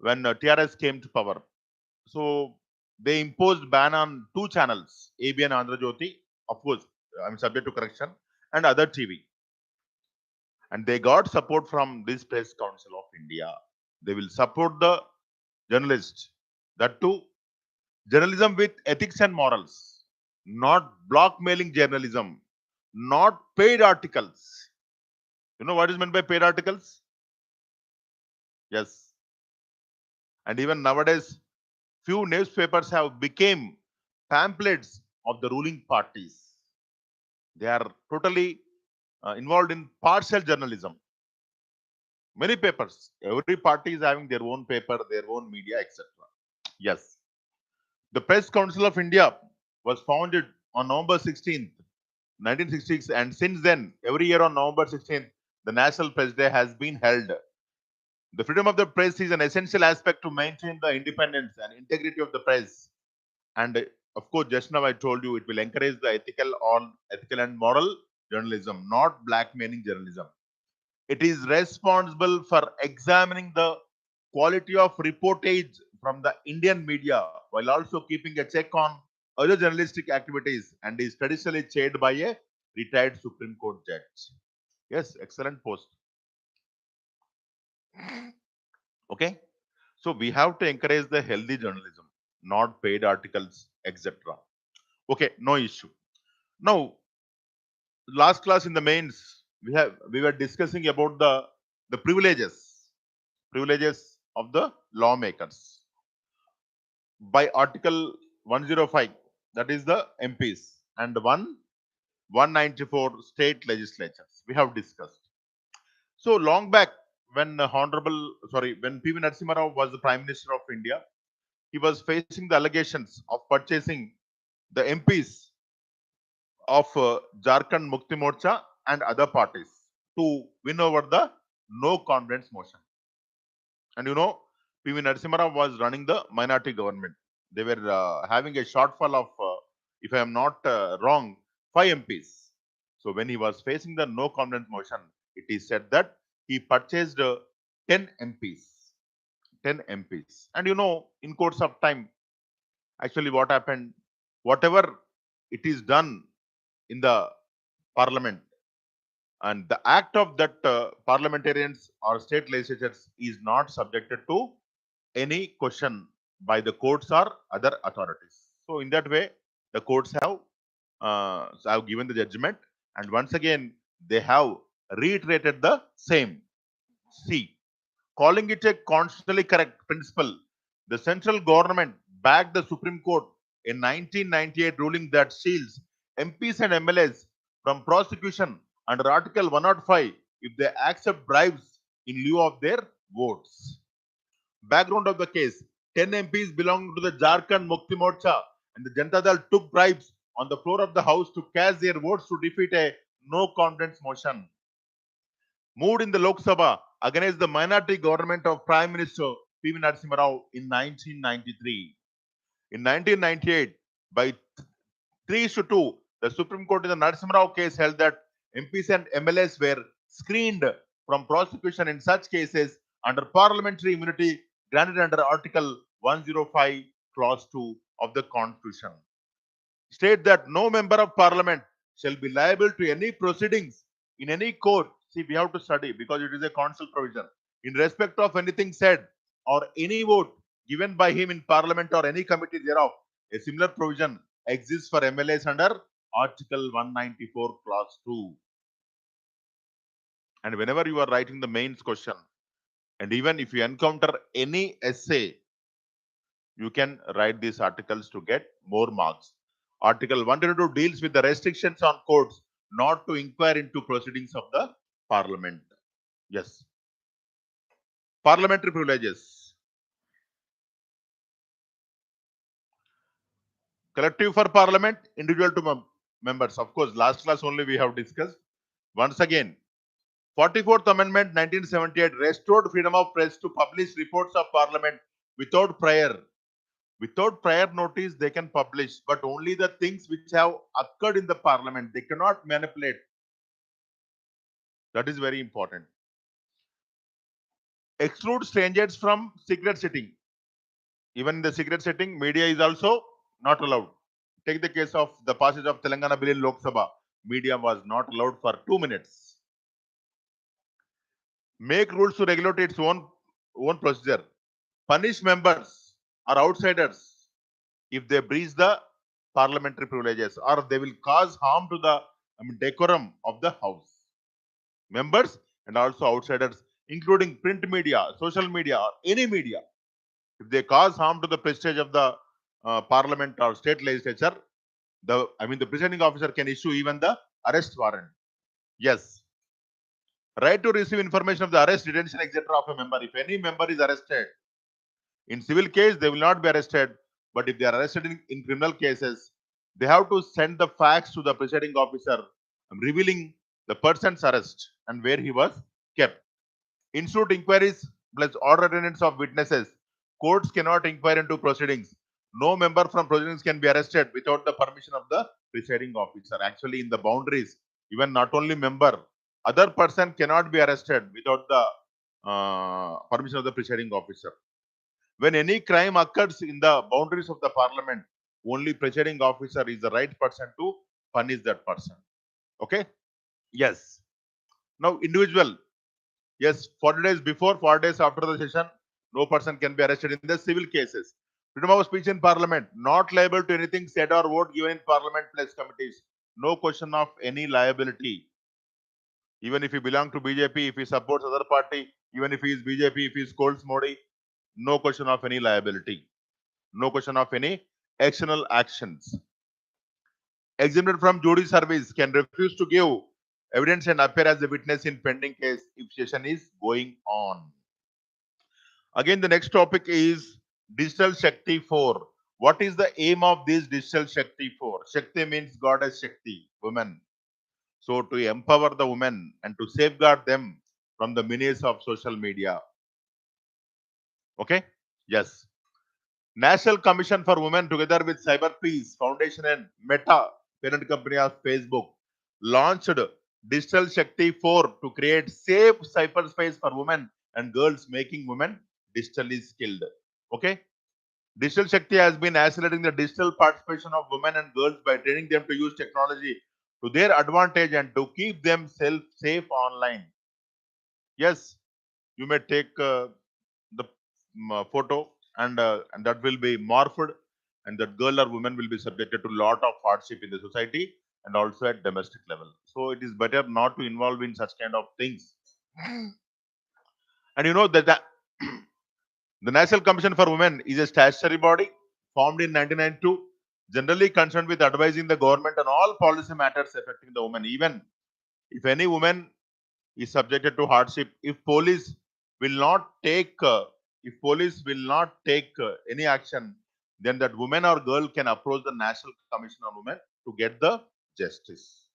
when TRS came to power, so they imposed ban on two channels, ABN Andhra Jyoti, of course, I'm subject to correction, and other TV. And they got support from this Press Council of India. They will support the journalist. That too, journalism with ethics and morals, not blackmailing journalism, not paid articles. You know what is meant by paid articles? Yes. And even nowadays, few newspapers have become pamphlets of the ruling parties. They are totally involved in partial journalism. Many papers, every party is having their own paper, their own media, etc. Yes. The Press Council of India was founded on November 16th, 1966, and since then, every year on November 16th, the National Press Day has been held. The freedom of the press is an essential aspect to maintain the independence and integrity of the press. And of course, just now I told you it will encourage the ethical and moral journalism, not blackmailing journalism. It is responsible for examining the quality of reportage from the Indian media while also keeping a check on other journalistic activities and is traditionally chaired by a retired Supreme Court judge. Yes, excellent post. Okay. So we have to encourage the healthy journalism, not paid articles, etc. Okay, no issue. Now, last class in the mains, we were discussing about the privileges of the lawmakers by Article 105, that is the MPs, and 194 state legislatures. We have discussed. So long back, when when PV Narasimha Rao was the Prime Minister of India, he was facing the allegations of purchasing the MPs of Jharkhand Mukti Morcha and other parties to win over the no confidence motion. And you know, PV Narasimha Rao was running the minority government. They were having a shortfall of, if I am not wrong, 5 MPs. So when he was facing the no confidence motion, it is said that he purchased 10 MPs. 10 MPs. And in course of time, actually what happened, whatever it is done in the parliament, and the act of that parliamentarians or state legislatures is not subjected to any question by the courts or other authorities. So in that way, the courts have given the judgment, and once again they have reiterated the same. See, calling it a constitutionally correct principle, the central government backed the Supreme Court in 1998 ruling that shields MPs and MLAs from prosecution under Article 105 if they accept bribes in lieu of their votes. Background of the case: 10 MPs belonging to the Jharkhand Mukti Morcha and the Janata Dal took bribes on the floor of the House to cast their votes to defeat a no confidence motion moved in the Lok Sabha against the minority government of Prime Minister P.V. Narasimha Rao in 1993. In 1998, by 3-2, the Supreme Court in the Narasimha Rao case held that MPs and MLAs were screened from prosecution in such cases under parliamentary immunity granted under Article 105, Clause 2 of the Constitution. State that no member of parliament shall be liable to any proceedings in any court. See, we have to study because it is a constitutional provision. In respect of anything said or any vote given by him in parliament or any committee thereof, a similar provision exists for MLAs under Article 194, Clause 2. And whenever you are writing the mains question, and even if you encounter any essay, you can write these articles to get more marks. Article 122 deals with the restrictions on courts not to inquire into proceedings of the parliament. Yes. Parliamentary privileges. Collective for parliament, individual to members. Of course, last class only we have discussed. Once again, 44th Amendment 1978 restored freedom of press to publish reports of parliament without prior notice. They can publish, but only the things which have occurred in the parliament. They cannot manipulate. That is very important. Exclude strangers from secret sitting. Even in the secret sitting, media is also not allowed. Take the case of the passage of Telangana bill in Lok Sabha. Media was not allowed for 2 minutes. Make rules to regulate its own procedure. Punish members or outsiders if they breach the parliamentary privileges or they will cause harm to the decorum of the house. Members and also outsiders, including print media, social media, or any media, if they cause harm to the prestige of the parliament or state legislature, the presiding officer can issue even the arrest warrant. Yes. Right to receive information of the arrest, detention, etc. of a member. If any member is arrested, in civil case, they will not be arrested. But if they are arrested in criminal cases, they have to send the facts to the presiding officer revealing the person's arrest and where he was kept. Institute inquiries plus order attendance of witnesses. Courts cannot inquire into proceedings. No member from proceedings can be arrested without the permission of the presiding officer. Actually, in the boundaries, even not only member, other person cannot be arrested without the permission of the presiding officer. When any crime occurs in the boundaries of the parliament, only presiding officer is the right person to punish that person. Okay? Yes. Now, individual. Yes, 40 days before, 40 days after the session, no person can be arrested in the civil cases. Freedom of speech in parliament, not liable to anything said or vote given in parliament plus committees. No question of any liability. Even if he belongs to BJP, if he supports other party, even if he is BJP, if he scolds Modi, no question of any liability. No question of any external actions. Exempted from jury service, can refuse to give evidence and appear as a witness in pending case if session is going on. Again, the next topic is Digital Shakti 4. What is the aim of this Digital Shakti 4? Shakti means goddess Shakti, woman. So to empower the women and to safeguard them from the menace of social media. Okay? Yes. National Commission for Women together with Cyber Peace Foundation and Meta, parent company of Facebook, launched Digital Shakti 4 to create safe cyberspace for women and girls, making women digitally skilled. Okay. Digital Shakti has been accelerating the digital participation of women and girls by training them to use technology to their advantage and to keep them safe online. Yes, you may take the photo and that will be morphed, and that girl or woman will be subjected to lot of hardship in the society and also at domestic level. So it is better not to involve in such kind of things. And you know that the National Commission for Women is a statutory body formed in 1992, generally concerned with advising the government on all policy matters affecting the woman. Even if any woman is subjected to hardship, if police will not take any action, then that woman or girl can approach the National Commission on Women to get the justice.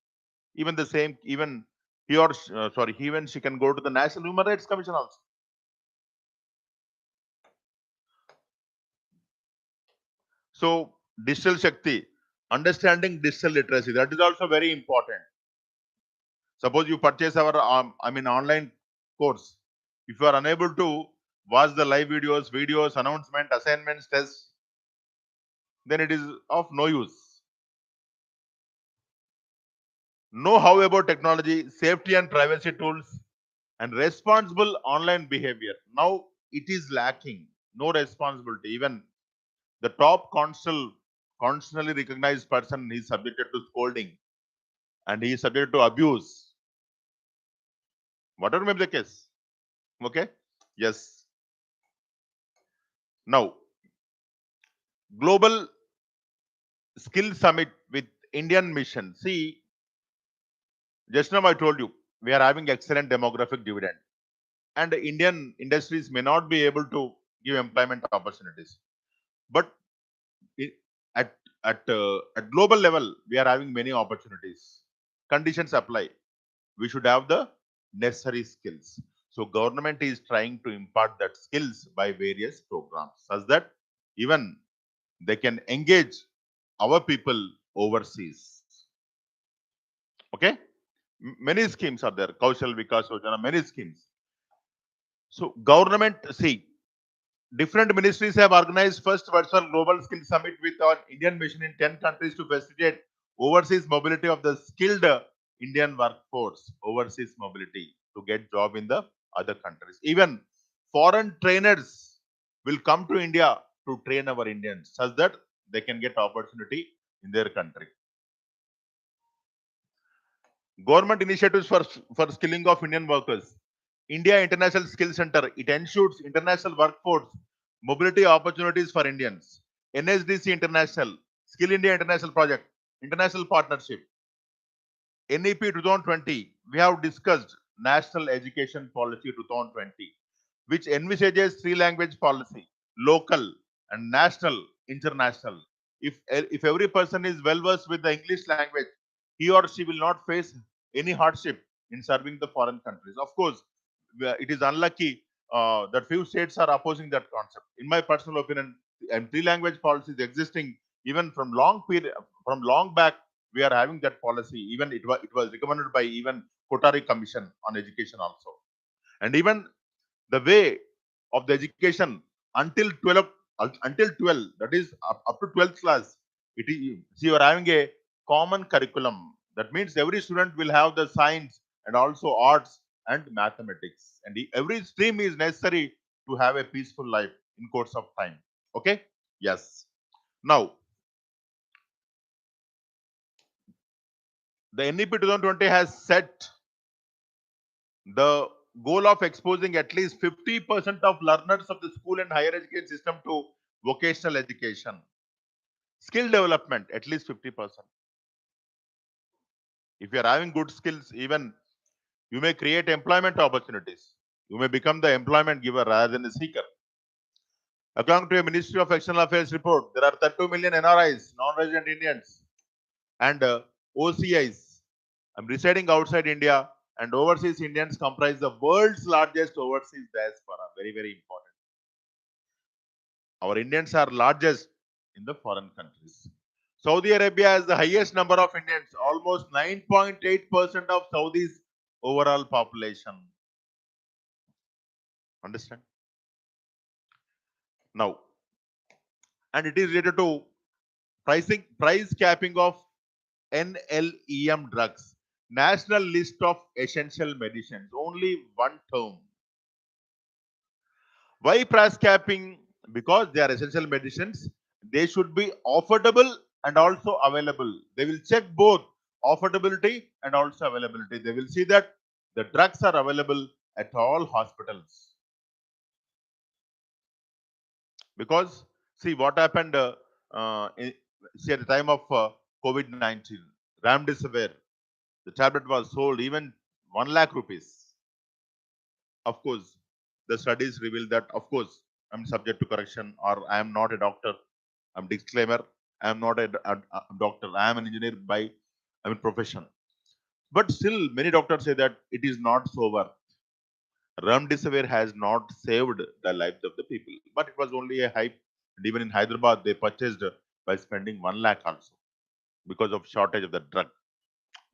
Even the same, even he or sorry, even she can go to the National Human Rights Commission also. So, digital Shakti, understanding digital literacy, that is also very important. Suppose you purchase our, online course. If you are unable to watch the live videos, announcement, assignments, tests, then it is of no use. Know how about technology, safety and privacy tools, and responsible online behavior. Now it is lacking. No responsibility. Even the top constitutionally recognized person is subjected to scolding and he is subjected to abuse. Whatever may be the case. Okay? Yes. Now, Global Skill Summit with Indian Mission. See, just now I told you, we are having excellent demographic dividend. And Indian industries may not be able to give employment opportunities. But i- at at global level, we are having many opportunities. Conditions apply. We should have the necessary skills. So government is trying to impart that skills by various programs, such that even they can engage our people overseas. Okay, many schemes are there. Kaushal Vikas Yojana, many schemes. So government, see, different ministries have organized first virtual global skill summit with our Indian mission in 10 countries to facilitate overseas mobility of the skilled Indian workforce, overseas mobility to get job in the other countries. Even foreign trainers will come to India to train our Indians such that they can get opportunity in their country. Government initiatives for skilling of Indian workers. India International Skill Center, it ensures international workforce mobility opportunities for Indians. NSDC International, Skill India International Project, International Partnership. NEP 2020, we have discussed National Education Policy 2020, which envisages three language policy, local and national, international. If every person is well versed with the English language, he or she will not face any hardship in serving the foreign countries. Of course, it is unlucky that few states are opposing that concept. In my personal opinion, and three language policy is existing even from long period, from long back. We are having that policy. Even it was recommended by even Kotari Commission on Education also, and even the way of the education until 12, until 12, that is up to 12th class, it is, see, you are having a common curriculum. That means every student will have the science and also arts and mathematics, and every stream is necessary to have a peaceful life in course of time. Okay, yes. Now the NEP 2020 has set the goal of exposing at least 50% of learners of the school and higher education system to vocational education. Skill development, at least 50%. If you are having good skills, even you may create employment opportunities. You may become the employment giver rather than a seeker. According to a Ministry of External Affairs report, there are 32 million NRIs, non-resident Indians, and OCIs residing outside India, and overseas Indians comprise the world's largest overseas diaspora. Very, very important. Our Indians are largest in the foreign countries. Saudi Arabia has the highest number of Indians, almost 9.8% of Saudi's overall population. Understand? Now, and it is related to price capping of NLEM drugs, National List of Essential Medicines. Only one term. Why price capping? Because they are essential medicines. They should be affordable and also available. They will check both affordability and also availability. They will see that the drugs are available at all hospitals. Because see what happened see at the time of COVID-19, Remdesivir, the tablet was sold even 1 lakh rupees. Of course, the studies reveal that, of course, I'm subject to correction or I am not a doctor. I'm disclaimer. I am not a doctor. I am an engineer by profession. But still, many doctors say that it is not so worth. Remdesivir has not saved the lives of the people, but it was only a hype. And even in Hyderabad, they purchased by spending 1 lakh also because of shortage of the drug.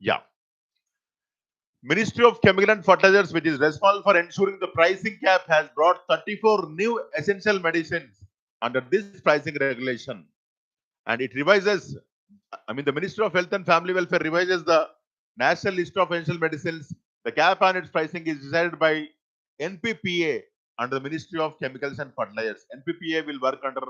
Yeah. Ministry of Chemical and Fertilizers, which is responsible for ensuring the pricing cap, has brought 34 new essential medicines under this pricing regulation. And it revises, the Ministry of Health and Family Welfare revises the National List of Essential Medicines. The cap on its pricing is decided by NPPA under the Ministry of Chemicals and Fertilizers. NPPA will work under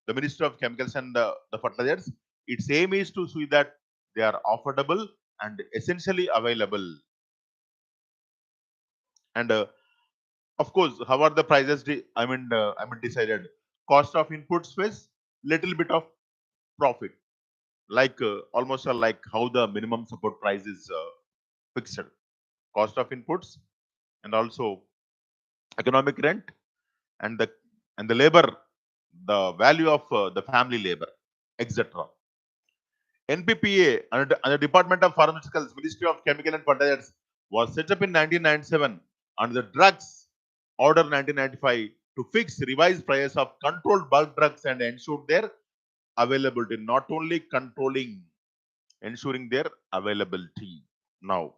the Ministry of Chemicals and the Fertilizers. Its aim is to see that they are affordable and essentially available. And of course, how are the prices? Decided. Cost of inputs with little bit of profit, like almost like how the minimum support price is fixed. Cost of inputs and also economic rent and the labor, the value of the family labor, etc. NPPA under Department of Pharmaceuticals, Ministry of Chemical and Fertilizers was set up in 1997 under the Drugs Order 1995 to fix revised prices of controlled bulk drugs and ensure their availability. Not only controlling, ensuring their availability. Now,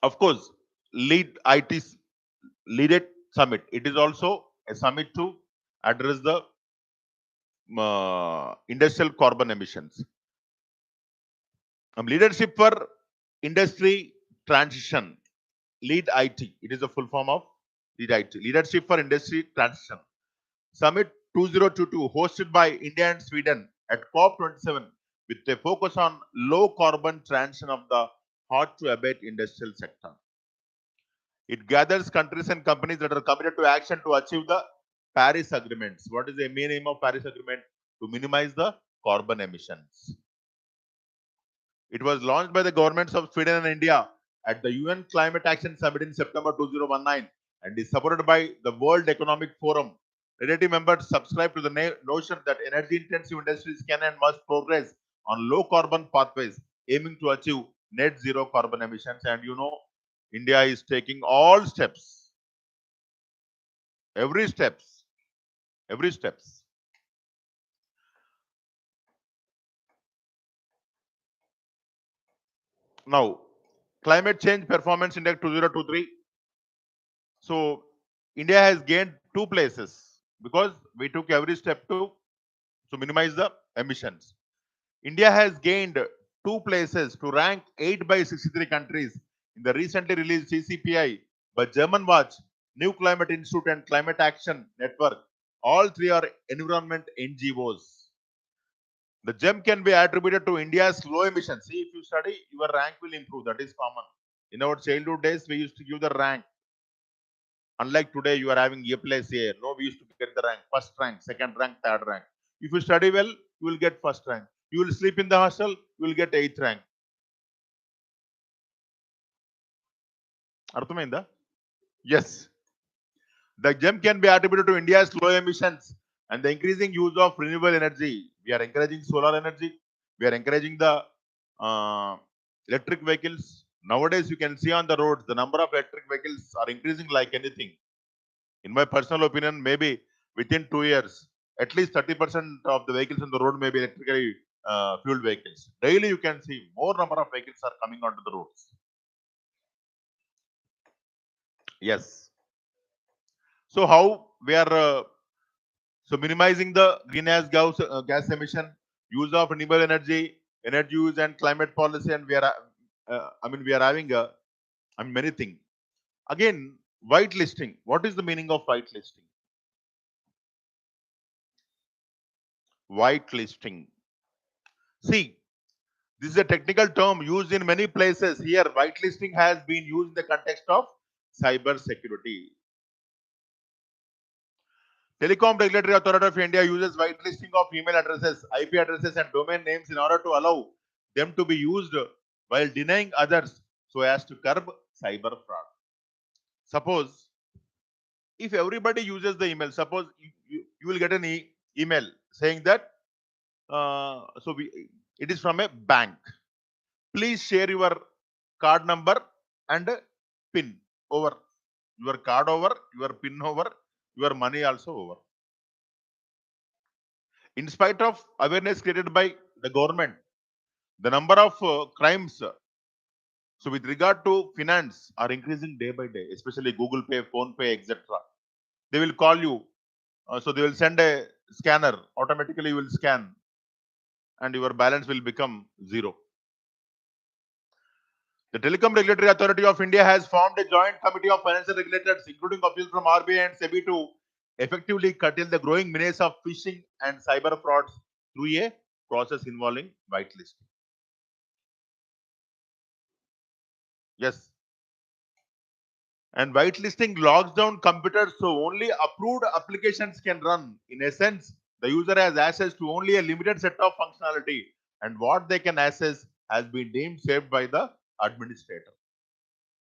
of course, lead IT lead it summit. It is also a summit to address the industrial carbon emissions. Leadership for industry transition. Lead IT. It is a full form of Lead IT. Leadership for industry transition. Summit 2022 hosted by India and Sweden at COP27 with a focus on low carbon transition of the hard to abate industrial sector. It gathers countries and companies that are committed to action to achieve the Paris agreements. What is the main aim of Paris agreement? To minimize the carbon emissions. It was launched by the governments of Sweden and India at the UN Climate Action Summit in September 2019 and is supported by the World Economic Forum. Relative members subscribe to the notion that energy intensive industries can and must progress on low carbon pathways, aiming to achieve net zero carbon emissions. And India is taking all steps, every steps. Now, Climate Change Performance Index 2023. So, India has gained 2 places because we took every step to minimize the emissions. India has gained 2 places to rank 8 by 63 countries in the recently released CCPI by German Watch, New Climate Institute, and Climate Action Network. All three are environment NGOs. The gem can be attributed to India's low emissions. See, if you study, your rank will improve. That is common. In our childhood days, we used to give the rank. Unlike today, you are having A plus A. No, we used to get the rank, first rank, second rank, third rank. If you study well, you will get first rank. You will sleep in the hostel, you will get 8th rank. Arthamainda? Yes. The gem can be attributed to India's low emissions and the increasing use of renewable energy. We are encouraging solar energy. We are encouraging the electric vehicles. Nowadays, you can see on the roads, the number of electric vehicles are increasing like anything. In my personal opinion, maybe within 2 years, at least 30% of the vehicles on the road may be electrically fueled vehicles. Daily you can see more number of vehicles are coming onto the roads. Yes. So how we are so minimizing the greenhouse gas emission, use of renewable energy, energy use and climate policy, and we are we are having many things. Again, whitelisting. What is the meaning of whitelisting? Whitelisting. See, this is a technical term used in many places. Here, whitelisting has been used in the context of cyber security. Telecom Regulatory Authority of India uses whitelisting of email addresses, IP addresses, and domain names in order to allow them to be used while denying others so as to curb cyber fraud. Suppose if everybody uses the email, suppose you will get an email saying that it is from a bank. Please share your card number and PIN over your card over, your PIN over, your money also over. In spite of awareness created by the government, the number of crimes, so with regard to finance, are increasing day by day, especially Google Pay, Phone Pay, etc. They will call you, so they will send a scanner, automatically you will scan, and your balance will become zero. The Telecom Regulatory Authority of India has formed a joint committee of financial regulators, including officials from RBI and SEBI, to effectively curtail the growing menace of phishing and cyber frauds through a process involving whitelisting. Yes. And whitelisting locks down computers so only approved applications can run. In essence, the user has access to only a limited set of functionality, and what they can access has been deemed saved by the administrator.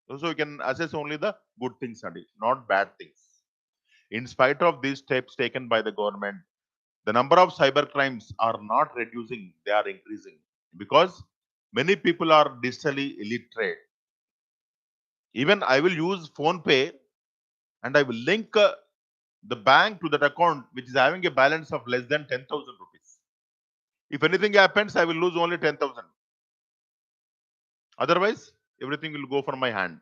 So you can access only the good things, not bad things. In spite of these steps taken by the government, the number of cyber crimes are not reducing, they are increasing because many people are digitally illiterate. Even I will use Phone Pay and I will link the bank to that account which is having a balance of less than 10,000 rupees. If anything happens, I will lose only 10,000. Otherwise, everything will go from my hand.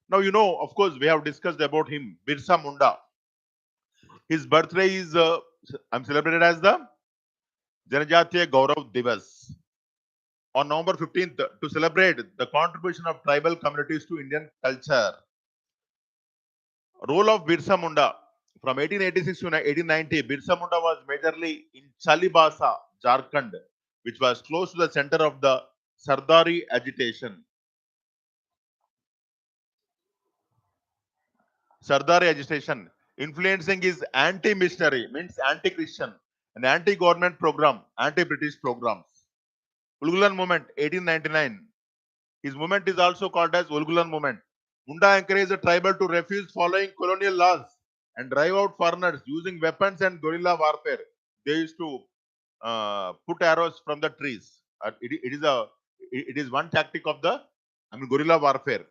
Now, of course, we have discussed about him, Birsa Munda. His birthday is I'm celebrated as the Janajatiya Gaurav Divas on November 15th to celebrate the contribution of tribal communities to Indian culture. Role of Birsa Munda from 1886 to 1890, Birsa Munda was majorly in Chalibasa, Jharkhand, which was close to the center of the Sardari agitation. Sardari agitation, influencing his anti-missionary, means anti-Christian, and anti-government program, anti-British programs. Ulgulan movement, 1899. His movement is also called as Ulgulan movement. Munda encouraged the tribal to refuse following colonial laws and drive out foreigners using weapons and guerrilla warfare. They used to put arrows from the trees. It is one tactic of the guerrilla warfare.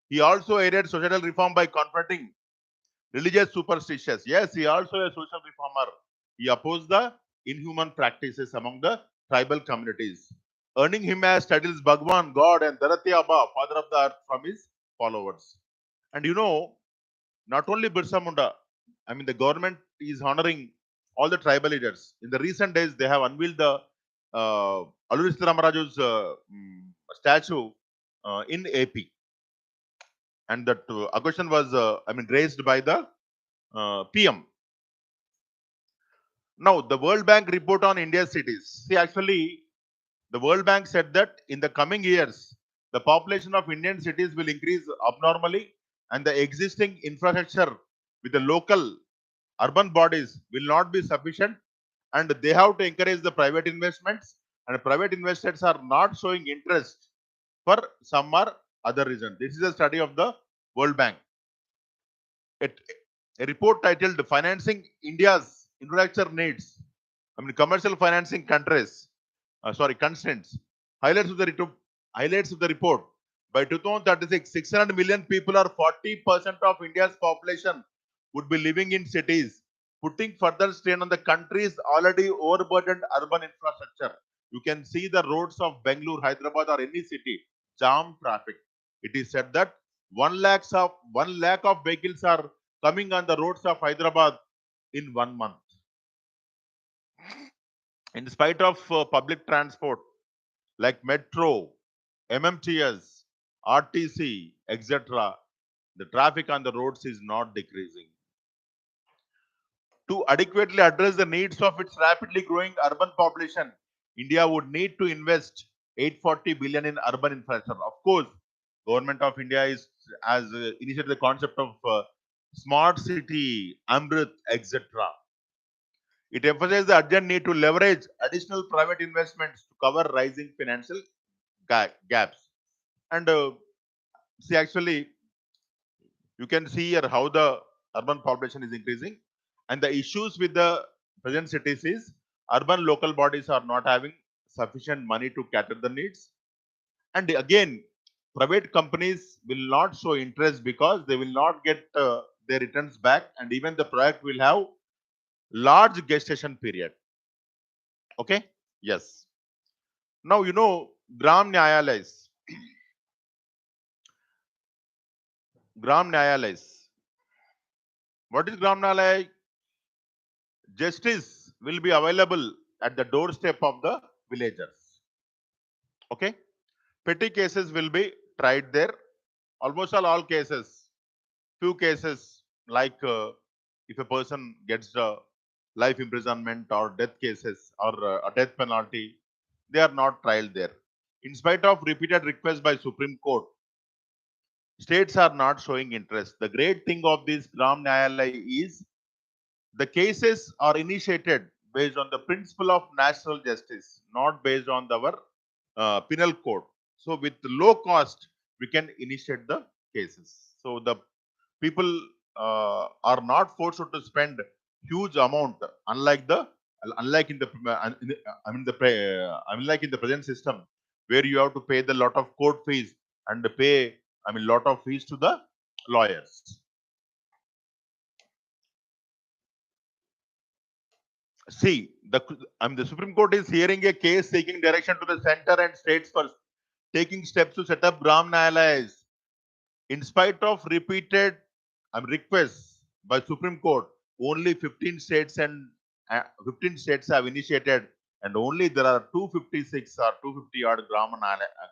He also aided social reform by confronting religious superstitions. Yes, he also a social reformer. He opposed the inhuman practices among the tribal communities, earning him as titles Bhagwan, God, and Dharati Abba, Father of the Earth, from his followers. And not only Birsa Munda, the government is honoring all the tribal leaders. In the recent days, they have unveiled the Alluri Ramaraj's statue in AP. And that occasion was, raised by the PM. Now, the World Bank report on India's cities. See, actually, the World Bank said that in the coming years, the population of Indian cities will increase abnormally, and the existing infrastructure with the local urban bodies will not be sufficient, and they have to encourage the private investments, and private investors are not showing interest for some or other reason. This is a study of the World Bank. A report titled Financing India's Infrastructure Needs, commercial financing countries, constraints. Highlights of the report. By 2036, 600 million people, or 40% of India's population, would be living in cities, putting further strain on the country's already overburdened urban infrastructure. You can see the roads of Bangalore, Hyderabad, or any city jam traffic. It is said that 1 lakh of vehicles are coming on the roads of Hyderabad in 1 month. In spite of public transport like metro, MMTS, RTC, etc., the traffic on the roads is not decreasing. To adequately address the needs of its rapidly growing urban population, India would need to invest 840 billion in urban infrastructure. Of course, Government of India has initiated the concept of smart city, Amrit, etc. It emphasizes the urgent need to leverage additional private investments to cover rising financial gaps. And see, actually, you can see here how the urban population is increasing, and the issues with the present cities is urban local bodies are not having sufficient money to cater the needs, and again, private companies will not show interest because they will not get their returns back, and even the project will have large gestation period. Okay, yes. Now you know Gram Nyayalays. Gram Nyayalays. What is Gram Nyayalay? Justice will be available at the doorstep of the villagers. Okay, petty cases will be tried there. Almost all cases. Few cases like if a person gets the life imprisonment or death cases or a death penalty, they are not tried there. In spite of repeated requests by Supreme Court, states are not showing interest. The great thing of this Gram Nyayalaya is the cases are initiated based on the principle of natural justice, not based on our penal code. So, with low cost, we can initiate the cases. So, the people are not forced to spend huge amount, unlike in the unlike in the present system, where you have to pay the lot of court fees and pay lot of fees to the lawyers. See, the Supreme Court is hearing a case seeking direction to the center and states for taking steps to set up Gram Nyayalayas. In spite of repeated requests by Supreme Court, only 15 states and 15 states have initiated, and only there are 256 or 250 odd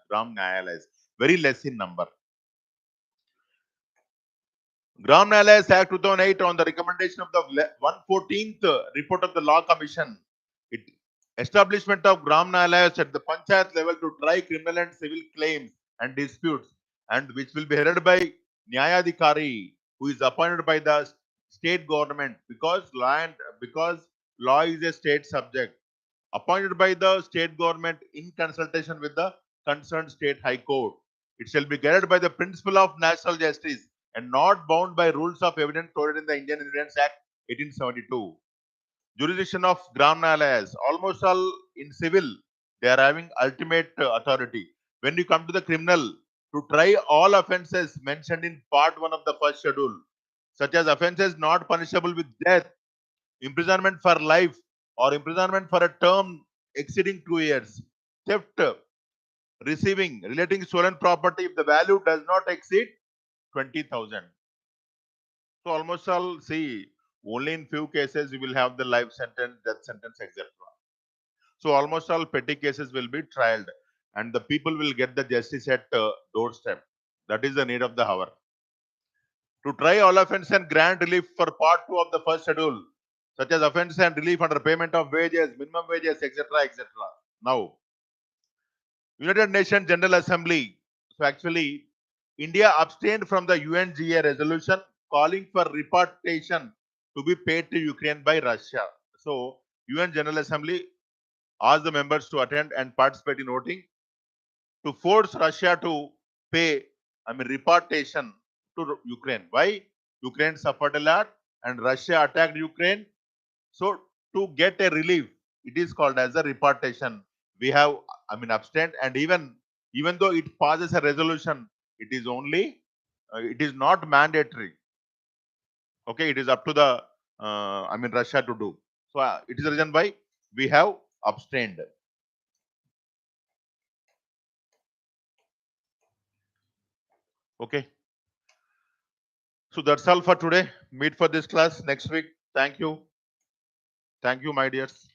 Gram Nyayalayas, very less in number. Gram Nyayalayas Act 2008 on the recommendation of the 114th report of the Law Commission. It establishment of Gram Nyayalayas at the Panchayat level to try criminal and civil claims and disputes, and which will be headed by Nyayadhikari, who is appointed by the state government because law is a state subject, appointed by the state government in consultation with the concerned state high court. It shall be guided by the principle of national justice and not bound by rules of evidence coded in the Indian Evidence Act 1872. Jurisdiction of Gram Nyayalayas, almost all in civil, they are having ultimate authority. When you come to the criminal, to try all offences mentioned in part 1 of the first schedule, such as offences not punishable with death, imprisonment for life, or imprisonment for a term exceeding 2 years, theft, receiving, relating stolen property if the value does not exceed 20,000. So almost all, see, only in few cases you will have the life sentence, death sentence, etc. So almost all petty cases will be trialed, and the people will get the justice at doorstep. That is the need of the hour. To try all offence and grant relief for part 2 of the first schedule, such as offence and relief under payment of wages, minimum wages, etc., etc. Now, United Nations General Assembly. So actually, India abstained from the UNGA resolution calling for repatriation to be paid to Ukraine by Russia. So, UN General Assembly asked the members to attend and participate in voting to force Russia to pay, repatriation to Ukraine. Why? Ukraine suffered a lot and Russia attacked Ukraine. So, to get a relief, it is called as a repatriation. We have, abstained, and even though it passes a resolution, it is only, it is not mandatory. Okay, it is up to the Russia to do. So it is the reason why we have abstained. Okay. So that's all for today. Meet for this class next week. Thank you. Thank you, my dears.